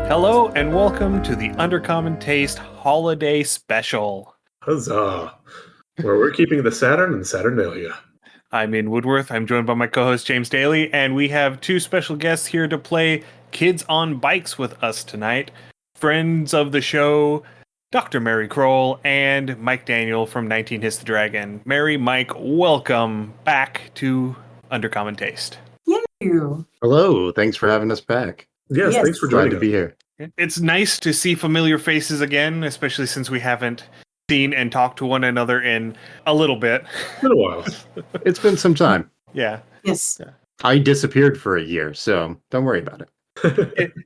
Hello and welcome to the Undercommon Taste Holiday Special. Huzzah! Where we're keeping the Saturn and Saturnalia. I'm Ian Woodworth. I'm joined by my co-host James Daly, and we have two special guests here to play Kids on Bikes with us tonight. Friends of the show, Dr. Mary Crowell and Mike Daniel from 19 Hits the Dragon. Mary, Mike, welcome back to Undercommon Taste. Yay! Hello, thanks for having us back. Yes, thanks for Glad joining to us. be here. It's nice to see familiar faces again, especially since we haven't seen and talked to one another in a little bit. It's been a while. It's been some time. Yeah. Yes. I disappeared for a year, so don't worry about it.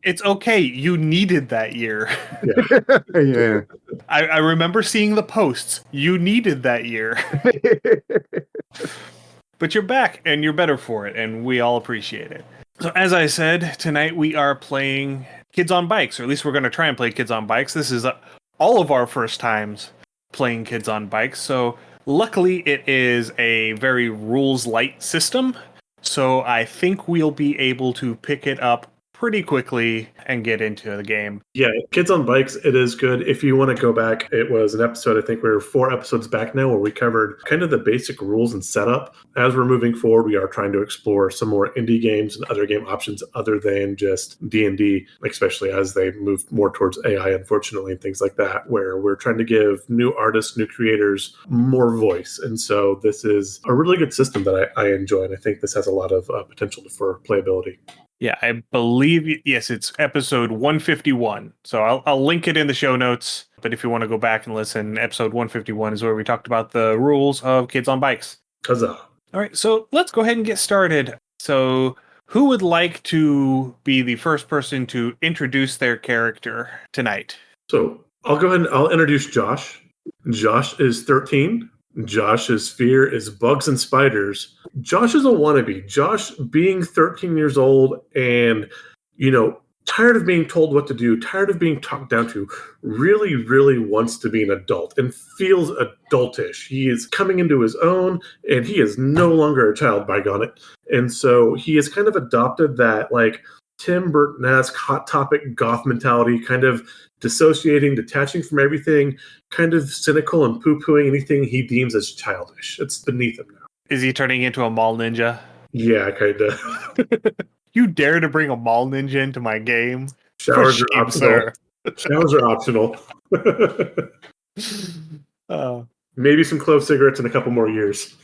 It's okay. You needed that year. Yeah. I remember seeing the posts. You needed that year. But you're back, and you're better for it, and we all appreciate it. So as I said, tonight we are playing Kids on Bikes, or at least we're going to try and play Kids on Bikes. This is all of our first times playing Kids on Bikes, so luckily it is a very rules-light system, so I think we'll be able to pick it up pretty quickly and get into the game. Yeah, Kids on Bikes, it is good. If you want to go back, it was an episode, I think we're 4 episodes back now, where we covered kind of the basic rules and setup. As we're moving forward, we are trying to explore some more indie games and other game options other than just D&D, especially as they move more towards AI, unfortunately, and things like that, where we're trying to give new artists, new creators more voice. And so this is a really good system that I enjoy, and I think this has a lot of potential for playability. Yeah, I believe, yes, it's episode 151. So I'll link it in the show notes. But if you want to go back and listen, episode 151 is where we talked about the rules of Kids on Bikes. Huzzah. All right, so let's go ahead and get started. So who would like to be the first person to introduce their character tonight? So I'll go ahead and I'll introduce Josh. Josh is 13. Josh's fear is bugs and spiders. Josh is a wannabe. Josh, being 13 years old and, tired of being told what to do, tired of being talked down to, really, really wants to be an adult and feels adultish. He is coming into his own, and he is no longer a child, by gone it. And so he has kind of adopted that, Tim Burton-esque Hot Topic goth mentality, kind of dissociating, detaching from everything, kind of cynical and poo-pooing anything he deems as childish. It's beneath him now. Is he turning into a mall ninja? Yeah, kind of. You dare to bring a mall ninja into my game? Showers are shame, optional. Showers are optional. Maybe some clove cigarettes in a couple more years.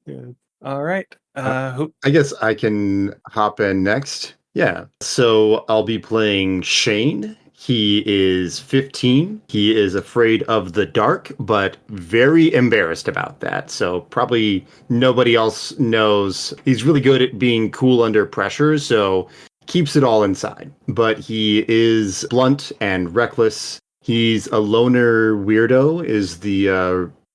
Yeah. All right. I guess I can hop in next. Yeah. So I'll be playing Shane. He is 15. He is afraid of the dark, but very embarrassed about that. So probably nobody else knows. He's really good at being cool under pressure, so keeps it all inside. But he is blunt and reckless. He's a loner weirdo is the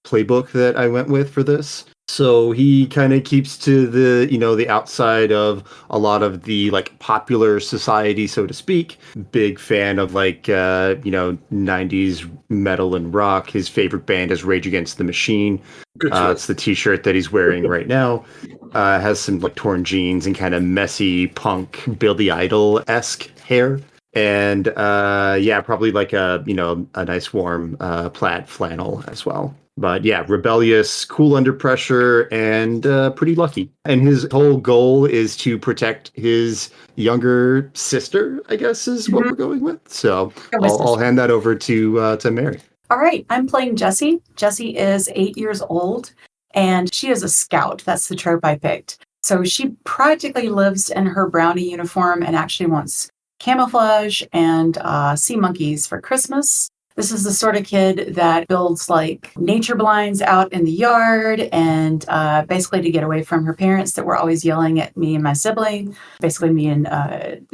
playbook that I went with for this. So he kind of keeps to the outside of a lot of the popular society, so to speak. Big fan of 90s metal and rock. His favorite band is Rage Against the Machine. It's the t-shirt that he's wearing right now. Has some torn jeans and kind of messy punk Billy Idol-esque hair. And probably a nice warm plaid flannel as well. But yeah, rebellious, cool under pressure, and pretty lucky. And his whole goal is to protect his younger sister, I guess is what we're going with. So I'll hand that over to Mary. All right, I'm playing Jessie. Jessie is 8 years old, and she is a scout. That's the trope I picked. So she practically lives in her brownie uniform and actually wants camouflage and sea monkeys for Christmas. This is the sort of kid that builds nature blinds out in the yard and basically to get away from her parents that were always yelling at me and my sibling, basically me and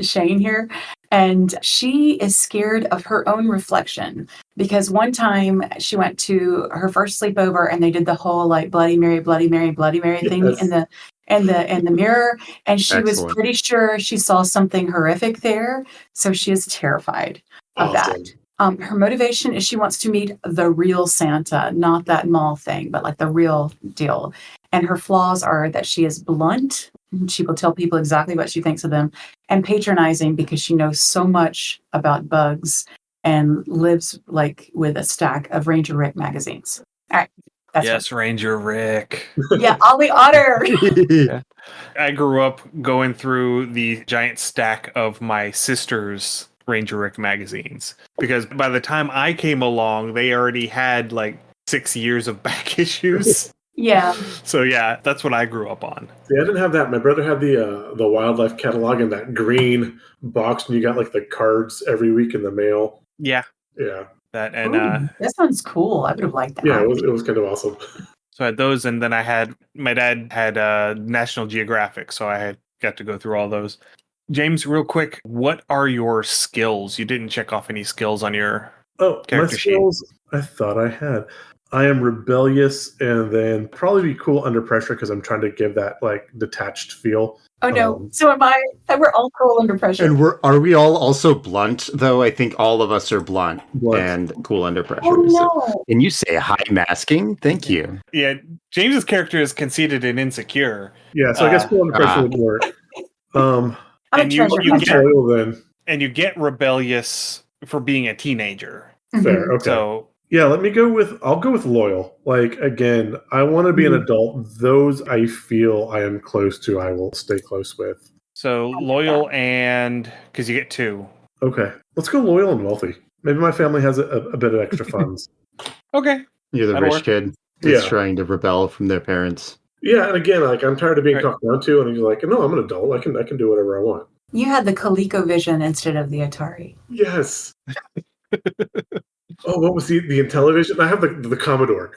Shane here. And she is scared of her own reflection because one time she went to her first sleepover and they did the whole Bloody Mary, Bloody Mary, Bloody Mary thing in the mirror. And she was pretty sure she saw something horrific there. So she is terrified of that. Her motivation is she wants to meet the real Santa, not that mall thing, but the real deal. And her flaws are that she is blunt, She will tell people exactly what she thinks of them, and patronizing because she knows so much about bugs and lives like with a stack of Ranger Rick magazines. All right. That's Yes, Ranger Rick. Yeah, Ollie Otter. Yeah. I grew up going through the giant stack of my sister's Ranger Rick magazines because by the time I came along, they already had like 6 years of back issues. Yeah. So yeah, that's what I grew up on. See, I didn't have that. My brother had the wildlife catalog in that green box, and you got like the cards every week in the mail. Yeah, Yeah, that and Ooh, that sounds cool. I would have liked that. yeah, it was kind of awesome. so I had those, and then I had my dad had National Geographic, so I got to go through all those. James, real quick, what are your skills? You didn't check off any skills on your Oh, my character sheet. skills. I thought I had. I am rebellious, and then probably be cool under pressure because I'm trying to give that like detached feel. Oh no, so am I. We're all cool under pressure. And are we all also blunt, though? I think all of us are blunt. Blunt. And cool under pressure. Oh So- no. and you say high masking? Thank you. Yeah, James's character is conceited and insecure. Yeah, so I guess cool under pressure would work. I'm And a you- treasure you I'm get- hunter. loyal then. And you get rebellious for being a teenager. Fair. Mhm. Okay. So Yeah, I'll go with loyal. Like, again, I want to be an adult. Those I feel I am close to, I will stay close with. loyal and because you get 2. Okay, let's go loyal and wealthy. Maybe my family has a bit of extra funds. Okay. You're the That'll rich work. kid that's Yeah. trying to rebel from their parents. Yeah, and again, like I'm tired of being Right. talked down to, and he's like, no, I'm an adult. I can do whatever I want. You had the ColecoVision instead of the Atari. Yes. Oh, what was the Intellivision? I have the Commodore.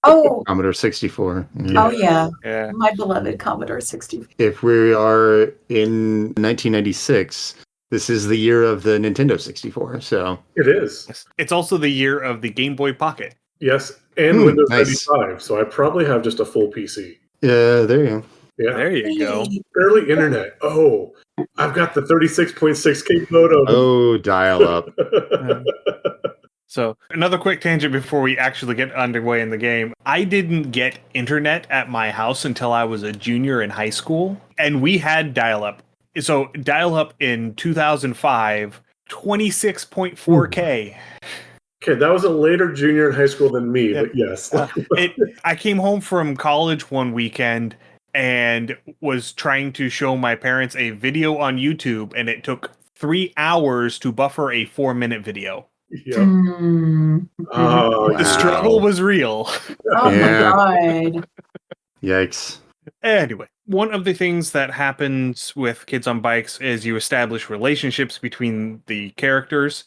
Oh, Commodore 64. oh yeah. Yeah. My beloved Commodore 64. If we are in 1996, this is the year of the Nintendo 64. So It is. It's also the year of the Game Boy Pocket. Yes, and Windows nice. 95. So I probably have just a full PC. yeah, there you go. Yeah. There you go. Early internet. Oh, I've got the 36.6K modem. Oh, dial up. So another quick tangent before we actually get underway in the game. I didn't get internet at my house until I was a junior in high school, and we had dial-up. So dial-up in 2005, 26.4K. Okay, that was a later junior in high school than me, Yeah. but yes. I came home from college one weekend and was trying to show my parents a video on YouTube, and it took 3 hours to buffer a 4-minute video. Yep. Mm. Oh, The Wow. struggle was real. Oh Yeah. my god. Yikes. Anyway, one of the things that happens with Kids on Bikes is you establish relationships between the characters.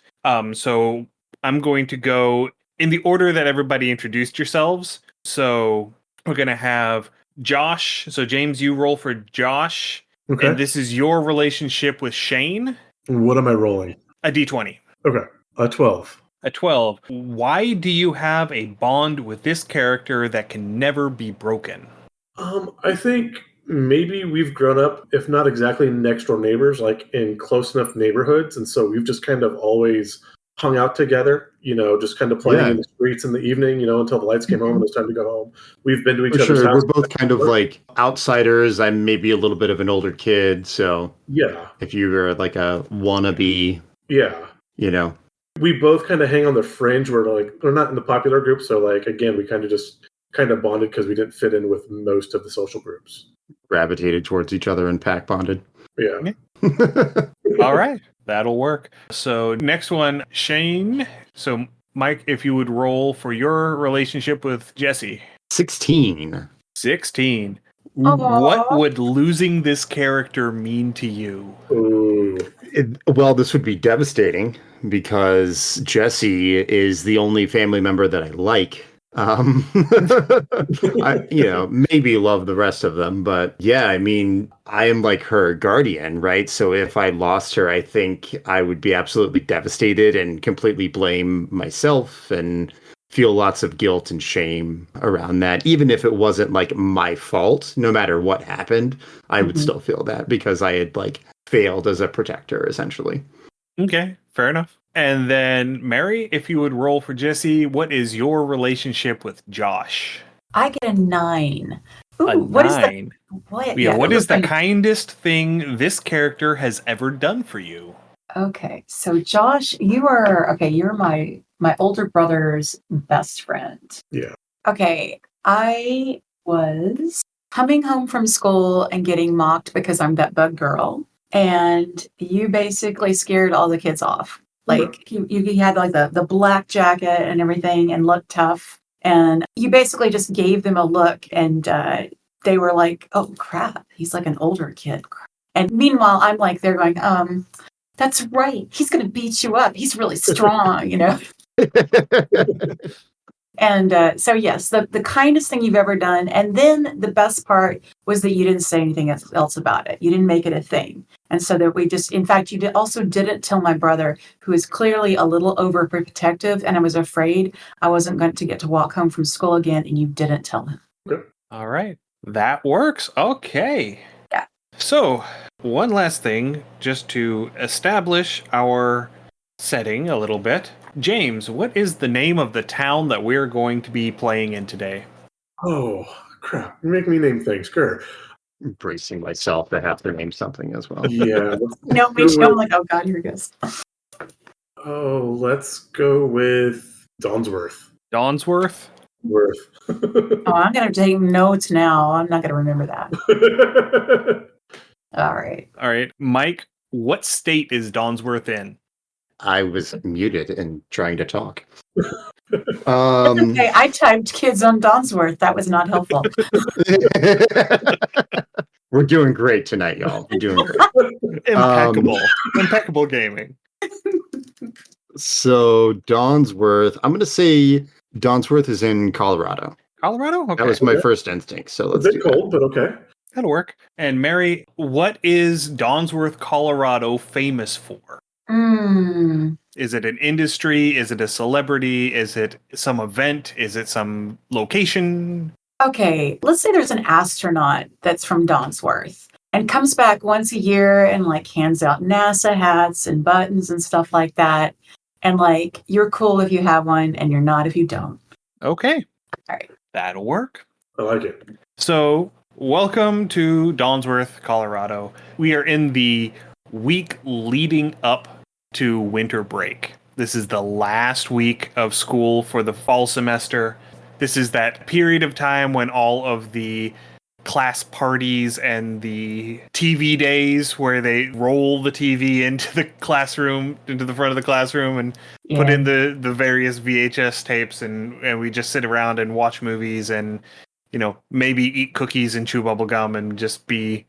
So I'm going to go in the order that everybody introduced yourselves. So we're going to have Josh. So James, you roll for Josh. Okay. And this is your relationship with Shane. What am I rolling? A D20. Okay. A 12. A 12. Why do you have a bond with this character that can never be broken? I think maybe we've grown up, if not exactly next door neighbors, like in close enough neighborhoods. And so we've just kind of always hung out together, just kind of playing in the streets in the evening, until the lights came home and it was time to go home. We've been to each For other's sure. house. We're both kind of like outsiders. I'm maybe a little bit of an older kid. So Yeah. if you were like a wannabe, Yeah. We both kind of hang on the fringe. We're not in the popular group. So like, again, we kind of bonded because we didn't fit in with most of the social groups. gravitated towards each other and pack bonded. Yeah. All right, that'll work. So next one, Shane. So Mike, if you would roll for your relationship with Jesse. 16. 16. Aw. What would losing this character mean to you? Ooh. Well, this would be devastating because Jesse is the only family member that I like. I, maybe love the rest of them, but yeah, I mean, I am like her guardian, right? So if I lost her, I think I would be absolutely devastated and completely blame myself and feel lots of guilt and shame around that. Even if it wasn't like my fault, no matter what happened, I would still feel that because I had like failed as a protector, essentially. Okay, fair enough. And then Mary, if you would roll for Jesse, what is your relationship with Josh? I get a 9. Ooh, A what is the 9. what? Yeah, what is the okay. kindest thing this character has ever done for you? Okay, so Josh, you are okay. You're my older brother's best friend. Yeah. Okay, I was coming home from school and getting mocked because I'm that bug girl, and you basically scared all the kids off. Like you had like the black jacket and everything, and looked tough, and you basically just gave them a look, and they were like, "Oh crap, he's like an older kid." And meanwhile, I'm like, they're going, that's right. He's going to beat you up. He's really strong, you know? And so, yes, the kindest thing you've ever done. And then the best part was that you didn't say anything else about it. You didn't make it a thing. And so that we just, in fact, also didn't tell my brother, who is clearly a little overprotective. And I was afraid I wasn't going to get to walk home from school again. And you didn't tell him. All right. That works. Okay. Yeah. So, one last thing, just to establish our setting a little bit. James, what is the name of the town that we're going to be playing in today? Oh, crap. You make me name things. Sure. Bracing myself to have to name something as well. Yeah. No, me too. I'm like, oh God, here it goes. Let's go with Dawnsworth. Dawnsworth? Worth. Oh, I'm going to take notes now. I'm not going to remember that. All right. All right. Mike, what state is Dawnsworth in? I was muted and trying to talk. Okay, I typed kids on Dawnsworth. That was not helpful. We're doing great tonight, y'all. We're doing great. Impeccable. Impeccable gaming. So Dawnsworth, I'm going to say Dawnsworth is in Colorado. Colorado? Okay. That was my first instinct. So A let's bit do cold, but okay. That'll work. And Mary, what is Dawnsworth, Colorado famous for? Is it an industry? Is it a celebrity? Is it some event? Is it some location? Okay, let's say there's an astronaut that's from Dawnsworth and comes back once a year and like hands out NASA hats and buttons and stuff like that. And like, you're cool if you have one and you're not if you don't. Okay. All right. That'll work. I like it. So, welcome to Dawnsworth, Colorado. We are in the week leading up to winter break. This is the last week of school for the fall semester. This is that period of time when all of the class parties and the TV days where they roll the TV into the classroom, into the front of the classroom and put in the various VHS tapes and we just sit around and watch movies and, you know, maybe eat cookies and chew bubble gum and just be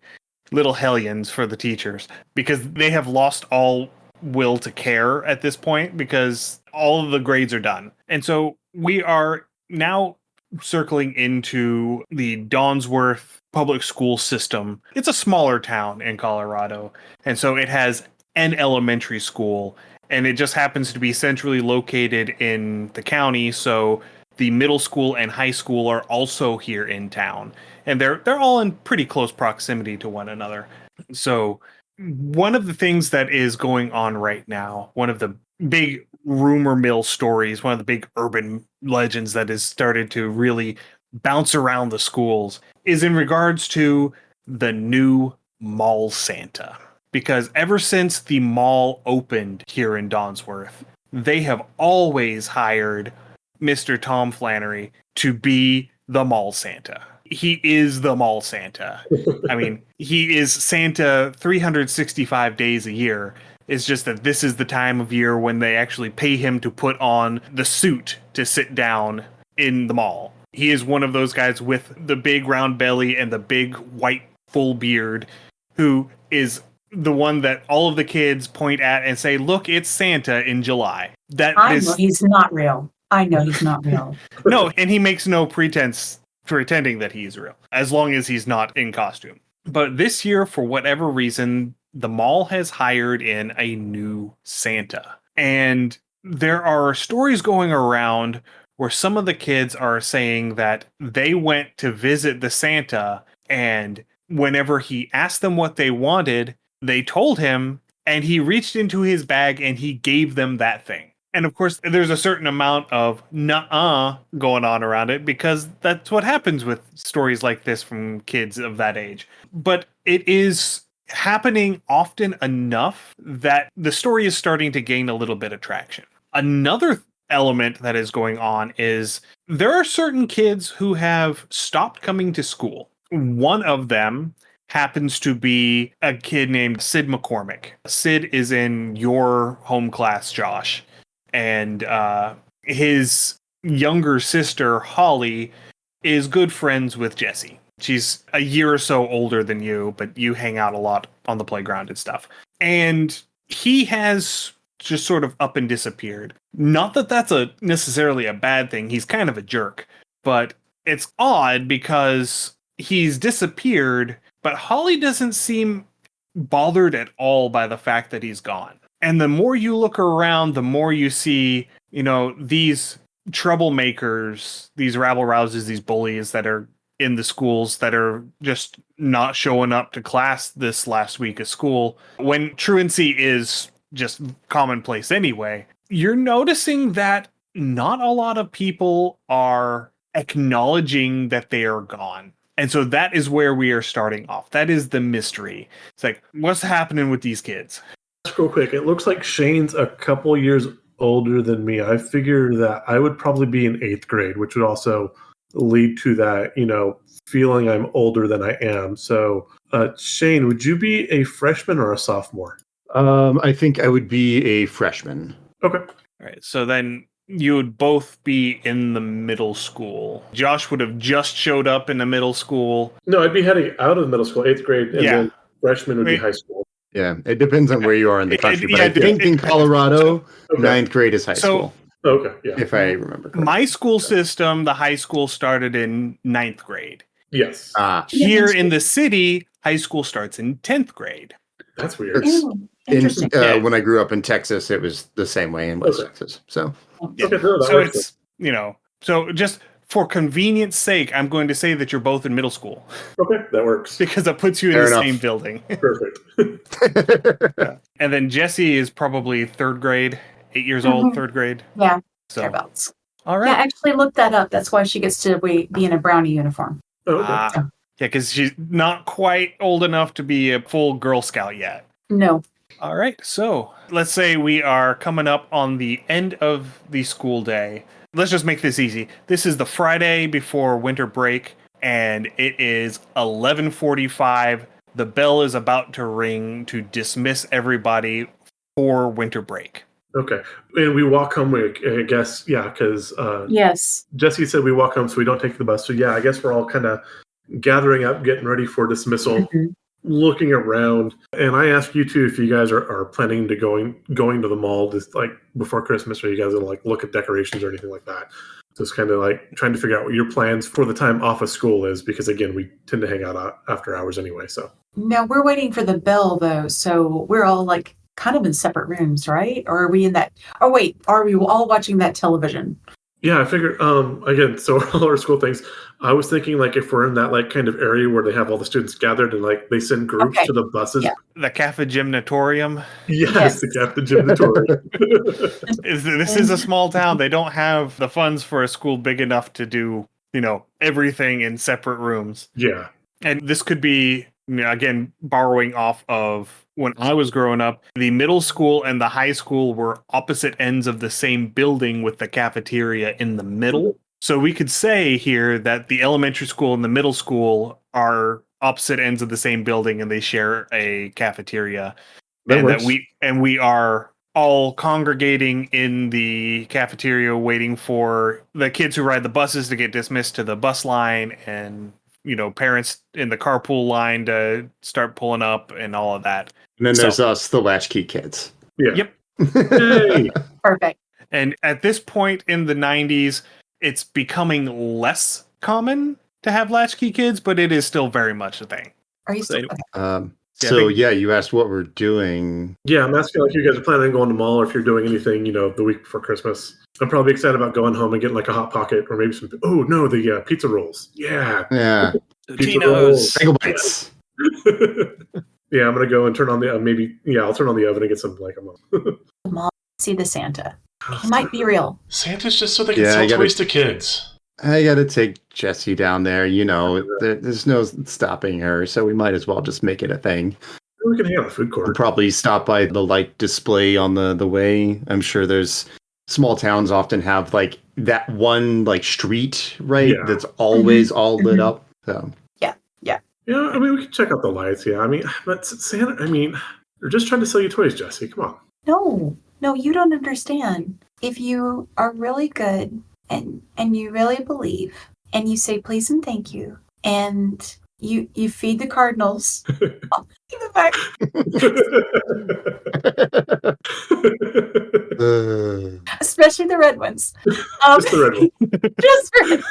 little hellions for the teachers because they have lost all will to care at this point because all of the grades are done. And so we are now circling into the Dawnsworth public school system. It's a smaller town in Colorado, and so it has an elementary school, and it just happens to be centrally located in the county, so the middle school and high school are also here in town, and they're all in pretty close proximity to one another. So one of the things that is going on right now, one of the big rumor mill stories, one of the big urban legends that has started to really bounce around the schools is in regards to the new mall Santa. Because ever since the mall opened here in Dawnsworth, they have always hired Mr. Tom Flannery to be the mall Santa. He is the mall Santa. I mean, he is Santa 365 days a year. It's just that this is the time of year when they actually pay him to put on the suit to sit down in the mall. He is one of those guys with the big round belly and the big white full beard who is the one that all of the kids point at and say, look, it's Santa in July. I know he's not real. I know he's not real. No, and he makes no pretense pretending that he's real, as long as he's not in costume. But this year, for whatever reason, the mall has hired in a new Santa. And there are stories going around where some of the kids are saying that they went to visit the Santa, and whenever he asked them what they wanted, they told him, and he reached into his bag and he gave them that thing. And of course, there's a certain amount of nuh-uh going on around it because that's what happens with stories like this from kids of that age. But it is happening often enough that the story is starting to gain a little bit of traction. Another element that is going on is there are certain kids who have stopped coming to school. One of them happens to be a kid named Sid McCormick. Sid is in your home class, Josh. And his younger sister, Holly, is good friends with Jessie. She's a year or so older than you, but you hang out a lot on the playground and stuff. And he has just sort of up and disappeared. Not that that's necessarily a bad thing. He's kind of a jerk. But it's odd because he's disappeared, but Holly doesn't seem bothered at all by the fact that he's gone. And the more you look around, the more you see, these troublemakers, these rabble-rousers, these bullies that are in the schools that are just not showing up to class this last week of school, when truancy is just commonplace anyway. You're noticing that not a lot of people are acknowledging that they are gone. And so that is where we are starting off. That is the mystery. It's like, what's happening with these kids? Real quick, it looks like Shane's a couple years older than me. I figure that I would probably be in 8th grade, which would also lead to that, feeling I'm older than I am. So, Shane, would you be a freshman or a sophomore? I think I would be a freshman. Okay. All right. So then you would both be in the middle school. Josh would have just showed up in the middle school. No, I'd be heading out of middle school, 8th grade, and then freshman would be high school. Yeah, it depends on where you are in the country. But I think in Colorado, Okay. 9th grade is high school. Okay, yeah. If I remember correctly. My school system, the high school started in 9th grade. Yes. Here in the city, high school starts in 10th grade. That's weird. Interesting. When I grew up in Texas, it was the same way in West Texas. So, Yeah. So it's, so just for convenience sake, I'm going to say that you're both in middle school. Okay, that works. Because that puts you in the same building. Perfect. And then Jessie is probably 3rd grade, 8 years old, 3rd grade. Yeah, So, thereabouts. all right. Yeah, I actually looked that up. That's why she gets to be in a brownie uniform. Okay. Yeah, because she's not quite old enough to be a full Girl Scout yet. No. All right, so let's say we are coming up on the end of the school day. Let's just make this easy. This is the Friday before winter break, and it is 11:45. The bell is about to ring to dismiss everybody for winter break. Okay. And we walk home, I guess, because Yes. Jessie said we walk home so we don't take the bus. So, I guess we're all kind of gathering up, getting ready for dismissal. Mm-hmm. Looking around, and I ask you two if you guys are planning to going to the mall just like before Christmas, or you guys will look at decorations or anything like that. Just kind of trying to figure out what your plans for the time off of school is, because again, we tend to hang out after hours anyway. So No, we're waiting for the bell though, so we're all kind of in separate rooms, right? Or are we in that? Oh wait, are we all watching that television? yeah, I figured. Again, so all our school things. I was thinking if we're in that kind of area where they have all the students gathered and they send groups to the buses. Yeah. The Cafe Gymnatorium. Yes, the Captain Gymnatorium. This is a small town. They don't have the funds for a school big enough to do, everything in separate rooms. Yeah. And this could be, again, borrowing off of when I was growing up, the middle school and the high school were opposite ends of the same building with the cafeteria in the middle. So we could say here that the elementary school and the middle school are opposite ends of the same building and they share a cafeteria. And we are all congregating in the cafeteria waiting for the kids who ride the buses to get dismissed to the bus line, and parents in the carpool line to start pulling up and all of that. And then there's us, the latchkey kids. Yeah. Yep. Hey. Perfect. And at this point in the 90s, it's becoming less common to have latchkey kids, but it is still very much a thing. Are you still? So, you asked what we're doing. Yeah, I'm asking if you guys are planning on going to the mall, or if you're doing anything, the week before Christmas. I'm probably excited about going home and getting a Hot Pocket, or maybe some. Oh no, the pizza rolls. Yeah. Yeah. Pizza rolls. Bagel bites. Yeah, I'm gonna go and turn on the I'll turn on the oven and get some a mall. Mom, see the Santa. He might be real. Santa's just so they can Yeah, sell toys to kids. I gotta take Jessie down there. There's no stopping her, so we might as well just make it a thing. We can hang out in the food We'll court. probably stop by the light display on the way. I'm sure there's small towns often have like that one like street, right? Yeah. That's always all lit up. So Yeah, I mean, we can check out the lights. Yeah, I mean, but Santa, I mean, they're just trying to sell you toys, Jesse. Come on. No, you don't understand. If you are really good and you really believe and you say please and thank you and you feed the cardinals in the back. Especially the red ones. Just the red one. Just red.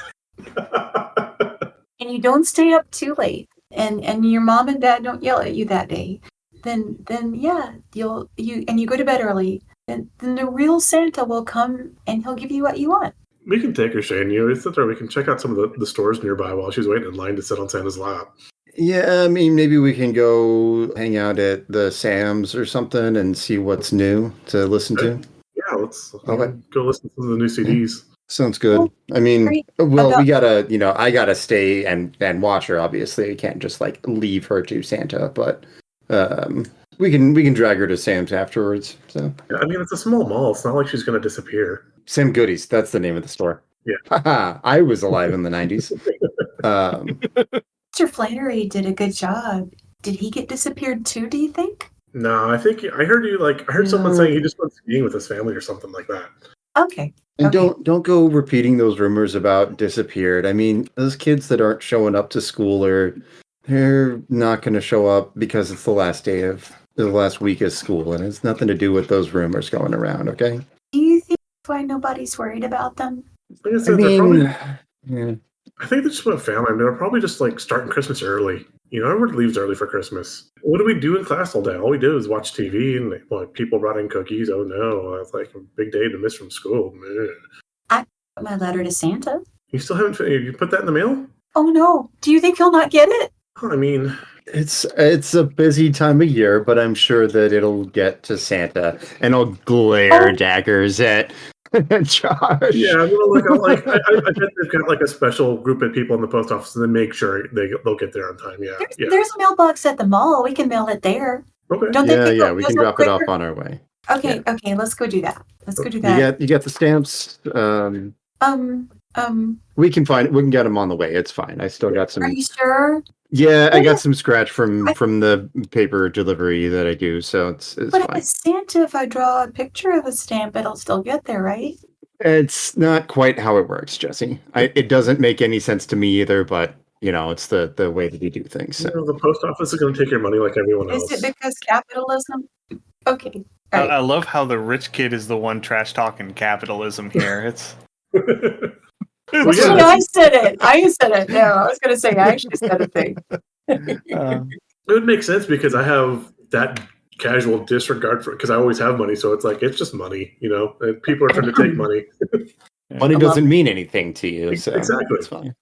And you don't stay up too late and your mom and dad don't yell at you that day, then yeah, you go to bed early, then the real Santa will come and he'll give you what you want. We can take her, Shane. We can check out some of the stores nearby while she's waiting in line to sit on Santa's lap. yeah, I mean, maybe we can go hang out at the Sam's or something and see what's new to listen to. Yeah, let's Okay. go listen to some of the new CDs. Sounds good. Well, I mean, great. well, we gotta, I gotta stay and watch her. Obviously, we can't just like leave her to Santa, but we can drag her to Sam's afterwards. So Yeah, I mean, it's a small mall. It's not like she's going to disappear. Sam Goodies, that's the name of the store. Yeah. Haha, I was alive in the 90s. Mr. Flannery did a good job. Did he get disappeared too, do you think? No, I think I heard someone No. saying he just went skiing with his family or something like that. Okay. And Okay. don't go repeating those rumors about disappeared. I mean, those kids that aren't showing up to school they're not going to show up because it's the last day of the last week of school, and it's nothing to do with those rumors going around. Okay. Do you think that's why nobody's worried about them? Like I I said, mean, yeah. I think they just went family. I mean, they're probably just like starting Christmas early. Everybody leaves early for Christmas. What do we do in class all day? All we do is watch TV and like people brought in cookies. Oh no, it's like a big day to miss from school. Meh. Put my letter to Santa. You still haven't you put that in the mail? Oh no. Do you think he'll not get it? I mean, It's a busy time of year, but I'm sure that it'll get to Santa, and I'll glare daggers at Josh. yeah, I'm gonna look. I bet they've got like a special group of people in the post office and then make sure they'll get there on time. Yeah, There's a mailbox at the mall. We can mail it there. Okay. Don't they pick Yeah, up we those can up drop it off quicker? on our way. Okay, let's go do that. Let's go do that. You get the stamps. We can get them on the way. It's fine. I still got some. Are you sure? Yeah, I Well, got some scratch from the paper delivery that I do, so it's But fine. as Santa, if I draw a picture of a stamp, it'll still get there, right? It's not quite how it works, Jesse. It doesn't make any sense to me either, but it's the way that we do things. So. The post office is going to take your money like everyone else. Is it because capitalism? Okay. All right. I love how the rich kid is the one trash talking capitalism here. It's Well, yeah, Actually, I said it. No, I was going to say I actually said a thing. it would make sense because I have that casual disregard for because I always have money, so it's like it's just money, and people are trying to take money. Money doesn't mean anything to you, so Exactly. it's fine.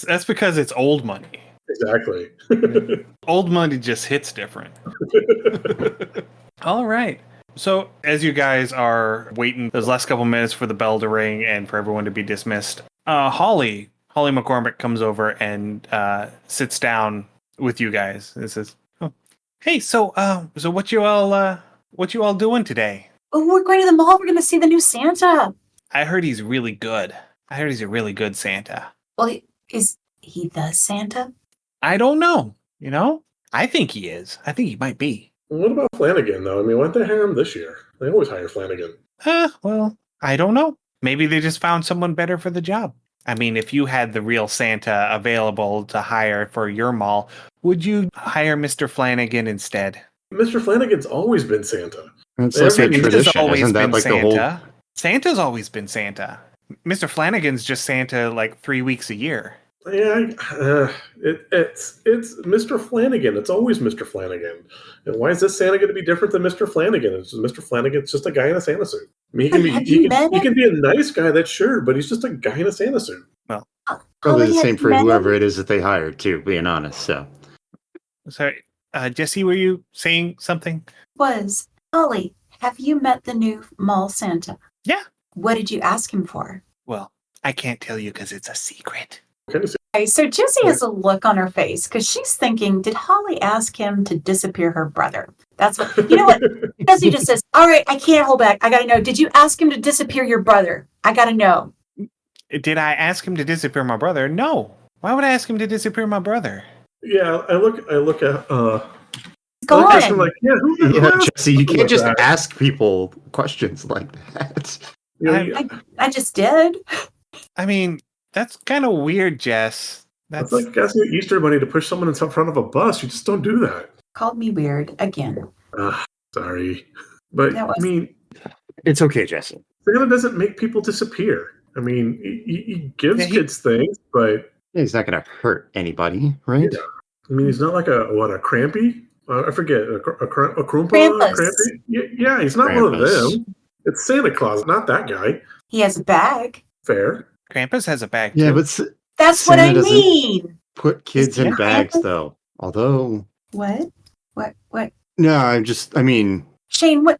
that's because it's old money. Exactly. Old money just hits different. All right. So as you guys are waiting those last couple minutes for the bell to ring and for everyone to be dismissed, Holly McCormick comes over and sits down with you guys and says, "Oh, hey, so what you all doing today? Oh, we're going to the mall. We're going to see the new Santa. I heard he's really good. I heard he's a really good Santa. Well, is he the Santa? I don't know. I think he is. I think he might be. What about Flanagan though? I mean, why don't they hire him this year? They always hire Flanagan. Well, I don't know. Maybe they just found someone better for the job. I mean, if you had the real Santa available to hire for your mall, would you hire Mr. Flanagan instead? Mr. Flanagan's always been Santa. It's like a Santa's tradition, always isn't that been like the whole? Santa. Santa's always been Santa. Mr. Flanagan's just Santa like 3 weeks a year. Yeah, it's Mr. Flanagan. It's always Mr. Flanagan. And why is this Santa going to be different than Mr. Flanagan? It's just Mr. Flanagan's just a guy in a Santa suit. I mean, Have you met he him? can be a nice guy, that's sure, but he's just a guy in a Santa suit. Probably Holly, the have same you for met whoever him? it is that they hired, too. Being honest, so Sorry, Jesse, were you saying something? Was Holly, have you met the new mall Santa? Yeah. What did you ask him for? Well, I can't tell you because it's a secret. Okay, so Jessie has a look on her face because she's thinking, did Holly ask him to disappear her brother? That's what, you know what? Jessie just says, all right, I can't hold back. I got to know. Did you ask him to disappear your brother? I got to know. Did I ask him to disappear my brother? No. Why would I ask him to disappear my brother? Yeah, I look at He's gone. I ask him like, who Yeah, asked Jesse, you can't like just that? ask people questions like that. You know, I just did. I mean, that's kind of weird, Jess. That's like asking an Easter Bunny to push someone in front of a bus. You just don't do that. Called me weird again. Sorry, but That was- I mean, It's okay, Jesse. Santa doesn't make people disappear. I mean, he gives kids things, but He's not going to hurt anybody, right? Yeah. I mean, he's not like a Crampy? I forget, a Kroompa? Krampus. Crampy? Yeah, he's not one of Krampus. them. It's Santa Claus, not that guy. He has a bag. Fair. Krampus has a bag, Yeah, too. but That's Santa what I doesn't- mean. put kids in Santa bags, Krampus? though. Although, What? no, I mean, Shane, what?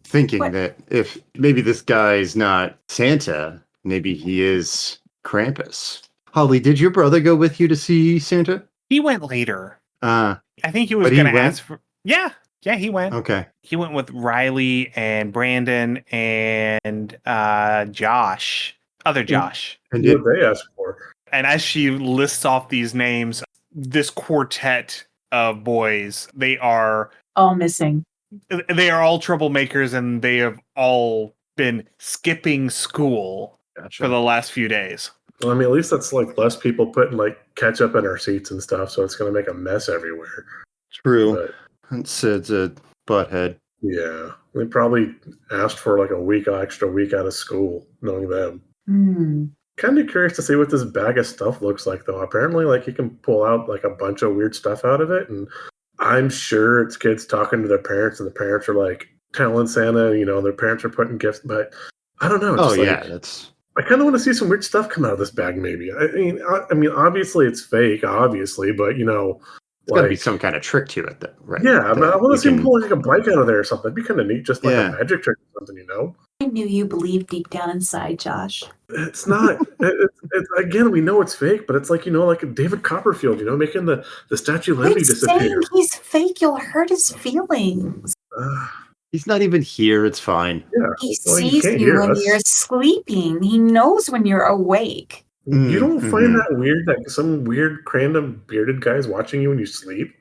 thinking What? that if maybe this guy's not Santa, maybe he is Krampus. Holly, did your brother go with you to see Santa? He went later. Uh, I think he was But he going to went? ask for... Yeah, he went. okay. He went with Riley and Brandon and Josh. Other Josh. And What did, did they ask for? And as she lists off these names, this quartet of boys, they are All missing. all troublemakers, and they have all been skipping school gotcha. for the last few days. Well, I mean, at least that's like less people putting like ketchup in our seats and stuff, so it's going to make a mess everywhere. True. But That's Sid's a butthead. yeah, they probably asked for like extra week out of school, knowing them. Kind of curious to see what this bag of stuff looks like, though. Apparently, like, you can pull out like a bunch of weird stuff out of it, and I'm sure it's kids talking to their parents, and the parents are like telling Santa, their parents are putting gifts, but I don't know. Oh, just, yeah, like, that's... I kind of want to see some weird stuff come out of this bag, maybe. I mean, obviously it's fake, obviously, but There's got to be like, some kind of trick to it, though, right? yeah. I That want we to see him can- pull like a bike out of there or something. It'd be kind of neat, just like Yeah. a magic trick or something, I knew you believed deep down inside, Josh. It's not. It's again, we know it's fake, but it's like like David Copperfield, making the Statue of Liberty Quit saying disappear. he's fake. You'll hurt his feelings. He's not even here. It's fine. Yeah, He well, sees can't you hear when us. you're sleeping. He knows when you're awake. You don't Mhm. find that weird that some weird random bearded guy is watching you when you sleep?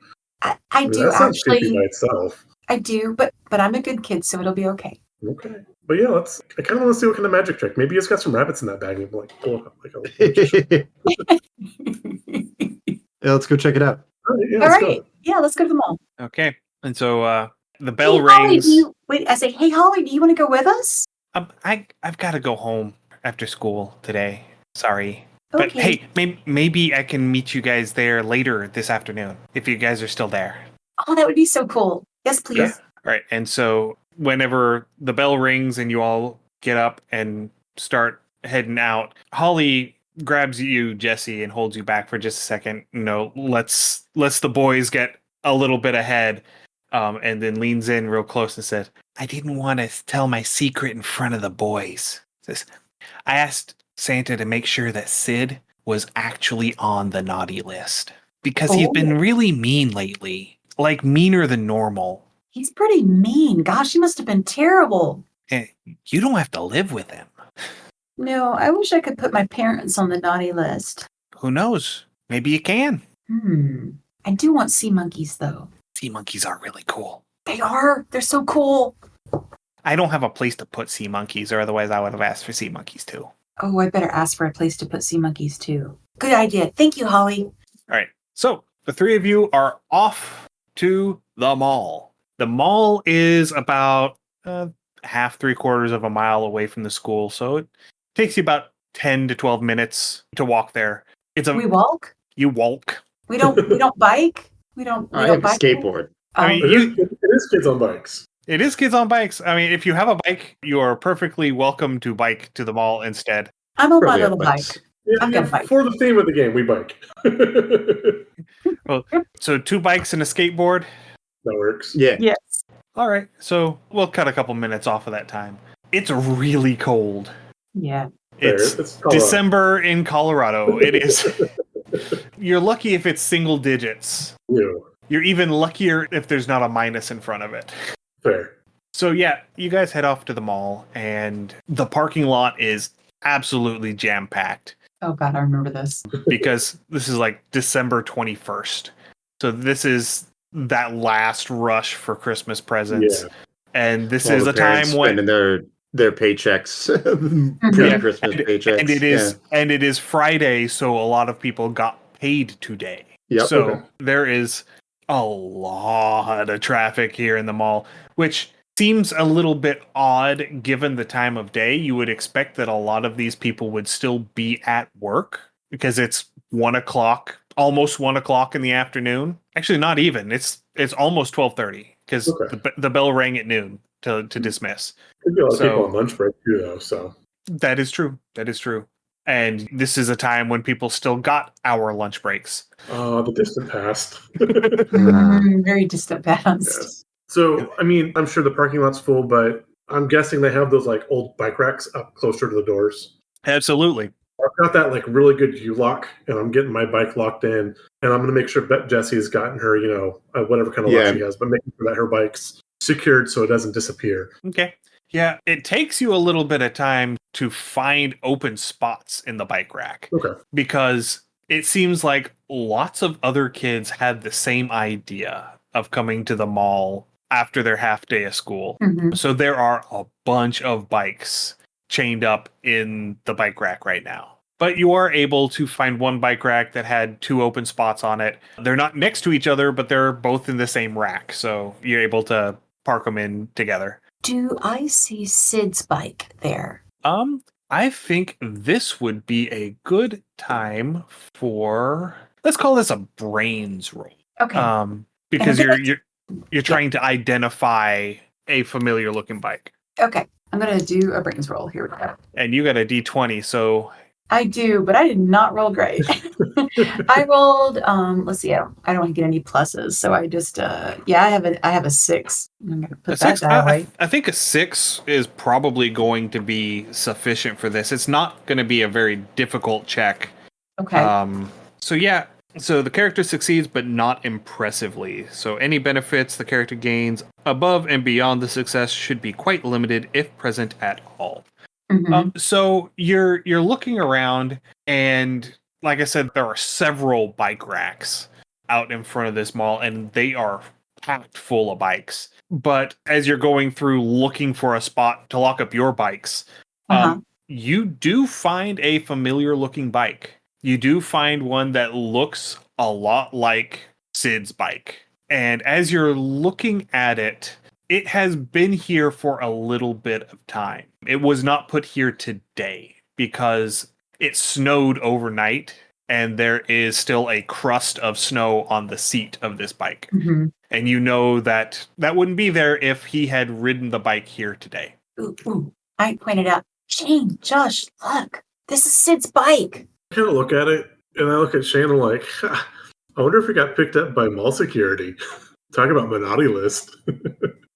I mean, do that sounds creepy by actually. itself. I do, but I'm a good kid, so it'll be okay. Okay, but yeah, I kind of want to see what kind of magic trick. Maybe it's got some rabbits in that bag. And like pull it up like a. Yeah, let's go check it out. All right, yeah, All let's right. go. Yeah, let's go to the mall. Okay. And so the bell Hey, Holly, rings. wait, I say, hey, Holly, do you want to go with us? I've got to go home after school today. Sorry. But Okay. hey, maybe I can meet you guys there later this afternoon if you guys are still there. Oh, that would be so cool. Yes, please. Yeah. All right. And so whenever the bell rings and you all get up and start heading out, Holly grabs you, Jesse, and holds you back for just a second. Let's the boys get a little bit ahead, and then leans in real close and said, "I didn't want to tell my secret in front of the boys." Says, "I asked Santa to make sure that Sid was actually on the naughty list because he's been really mean lately, like meaner than normal. He's pretty mean. Gosh, he must have been terrible. And you don't have to live with him. No, I wish I could put my parents on the naughty list. Who knows? Maybe you can. I do want sea monkeys, though. Sea monkeys are really cool. They are. They're so cool. I don't have a place to put sea monkeys, or otherwise I would have asked for sea monkeys too. Oh, I better ask for a place to put sea monkeys, too. Good idea. Thank you, Holly. All right. So the three of you are off to the mall. The mall is about half, 3/4 of a mile away from the school. So it takes you about 10 to 12 minutes to walk there. We walk? You walk. We don't bike? We don't I have a bike? skateboard. I mean, It is kids on bikes. It is kids on bikes. I mean, if you have a bike, you are perfectly welcome to bike to the mall instead. I'm on my Probably little have bike. bikes. Yeah, I've got a bike. for the theme of the game, we bike. that So 2 bikes and a skateboard. works. Yeah. Yes. All right. So we'll cut a couple minutes off of that time. It's really cold. Yeah. It's Colorado. December in Colorado. It is. You're lucky if it's single digits. Yeah, You're even luckier if there's not a minus in front of it. fair. So yeah, you guys head off to the mall, and the parking lot is absolutely jam-packed Oh God, I remember this. because this is like December 21st. So this is that last rush for Christmas presents. Yeah. And this All is the a time parents when spending their paychecks, Yeah. Christmas paychecks. and it is Friday, so a lot of people got paid today. Yep. So Okay. there is a lot of traffic here in the mall, which seems a little bit odd given the time of day. You would expect that a lot of these people would still be at work because it's 1 o'clock, almost 1 o'clock in the afternoon. Actually, not even. It's almost 12:30 because Okay. the bell rang at noon to dismiss. Could be a lot of So- people on lunch break too, though. So That is true. That is true. And this is a time when people still got hour lunch breaks. the distant past. Very distant past. Yes. So, I mean, I'm sure the parking lot's full, but I'm guessing they have those like old bike racks up closer to the doors. Absolutely. I've got that like really good U-lock, and I'm getting my bike locked in, and I'm going to make sure Jessie has gotten her, whatever kind of lock Yeah. she has, but making sure that her bike's secured so it doesn't disappear. Okay. Yeah, it takes you a little bit of time to find open spots in the bike rack Okay. because it seems like lots of other kids had the same idea of coming to the mall after their half day of school. Mhm. So there are a bunch of bikes chained up in the bike rack right now. But you are able to find one bike rack that had 2 open spots on it. They're not next to each other, but they're both in the same rack. So you're able to park them in together. Do I see Sid's bike there? I think this would be a good time for, let's call this a brains roll. Okay. Because And I you're trying to identify a familiar looking bike. Okay. I'm going to do a brains roll. Here we go. And you got a D20, so I do, but I did not roll great. I rolled, let's see, I don't want to get any pluses. So I just, I have a 6. I'm going to put a 6. that way. I think a 6 is probably going to be sufficient for this. It's not going to be a very difficult check. Okay. So yeah, so the character succeeds, but not impressively. So any benefits the character gains above and beyond the success should be quite limited if present at all. Mhm. So you're looking around, and like I said, there are several bike racks out in front of this mall, and they are packed full of bikes. But as you're going through looking for a spot to lock up your bikes, Uh-huh. you do find a familiar looking bike. You do find one that looks a lot like Sid's bike. And as you're looking at it, it has been here for a little bit of time. It was not put here today because it snowed overnight and there is still a crust of snow on the seat of this bike. Mhm. And you know that wouldn't be there if he had ridden the bike here today. Ooh. I pointed out, Shane, Josh, look, this is Sid's bike. I kind of look at it, and I look at Shane, and I'm like, I wonder if it got picked up by mall security. Talk about Menotti list.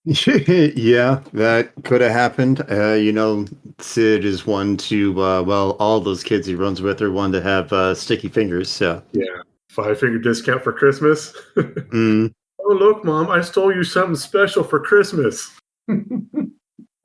Yeah, that could have happened. Sid is one to, all those kids he runs with are one to have sticky fingers. So, Yeah. 5-figure discount for Christmas. mm, Oh, look, Mom, I stole you something special for Christmas.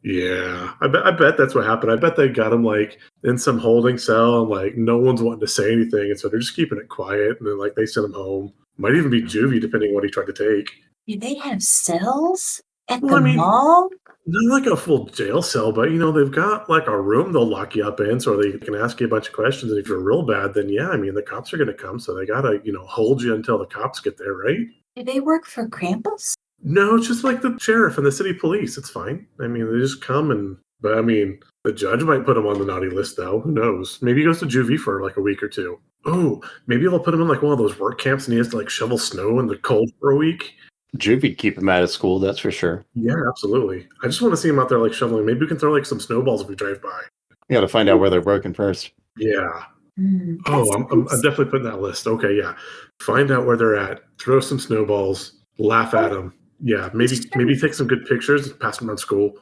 Yeah, I bet that's what happened. I bet they got him like in some holding cell, and like no one's wanting to say anything, and so they're just keeping it quiet. And then like they sent him home. Might even be juvie, depending on what he tried to take. Do they have cells at Well, the I mean- mall? Not like a full jail cell, but they've got like a room they'll lock you up in, so they can ask you a bunch of questions. And if you're real bad, then yeah, I mean the cops are going to come, so they gotta hold you until the cops get there, right? Do they work for Krampus? No, it's just like the sheriff and the city police. It's fine. I mean, they just come but I mean, the judge might put him on the naughty list, though. Who knows? Maybe he goes to juvie for like a week or two. Oh, maybe they'll put him in like one of those work camps and he has to like shovel snow in the cold for a week. juvie keep him out of school, that's for sure. Yeah, absolutely. I just want to see him out there like shoveling. Maybe we can throw like some snowballs if we drive by. You got to find out where they're working first. Yeah. Mm, Oh, that's I'm nice. definitely putting that list. Okay, yeah. Find out where they're at. Throw some snowballs. Laugh at them. Yeah, maybe take some good pictures and pass them around school.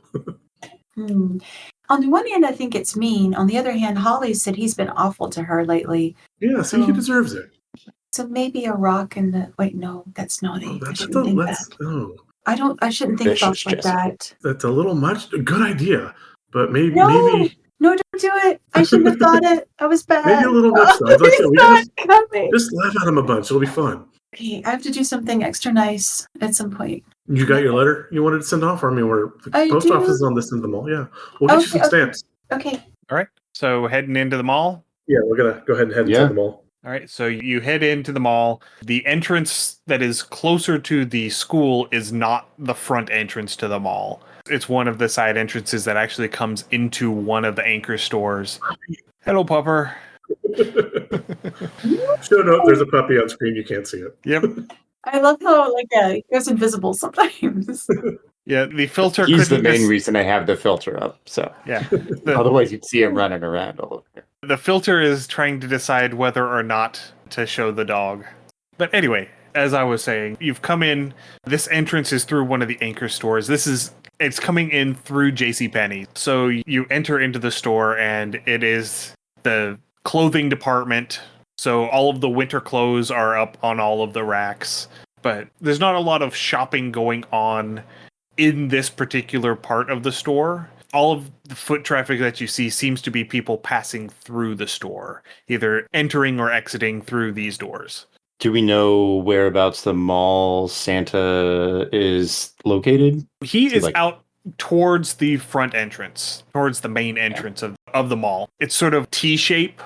Hmm. On the one hand, I think it's mean. On the other hand, Holly said he's been awful to her lately. Yeah, see, he deserves it. So maybe a rock in the wait, no, that's naughty. I shouldn't think that. I shouldn't think Vicious, thoughts like Jesse. that. That's a little much. Good idea, but maybe No, don't do it. I shouldn't have thought it. I was bad. maybe a little much. Though. Like I said, we It's can not coming. just laugh at him a bunch. It'll be fun. Okay, I have to do something extra nice at some point. You got your letter you wanted to send off? Or, I mean, the I post do. office is on this end of the mall. Yeah, we'll get you some stamps. Okay. All right. So heading into the mall. Yeah, we're gonna go ahead and head Yeah. into the mall. All right. So you head into the mall. The entrance that is closer to the school is not the front entrance to the mall. It's one of the side entrances that actually comes into one of the anchor stores. Hello, Pupper. Sure note, there's a puppy on screen. You can't see it. Yep. I love how it goes invisible sometimes. Yeah, the filter. He's the couldn't main dis- reason I have the filter up. So Yeah. otherwise, you'd see him running around all over here. The filter is trying to decide whether or not to show the dog. But anyway, as I was saying, you've come in. This entrance is through one of the anchor stores. It's coming in through JCPenney. So you enter into the store, and it is the clothing department. So all of the winter clothes are up on all of the racks. But there's not a lot of shopping going on in this particular part of the store. All of the foot traffic that you see seems to be people passing through the store, either entering or exiting through these doors. Do we know whereabouts the mall Santa is located? He is like- out towards the front entrance, towards the main entrance of the mall. It's sort of T-shape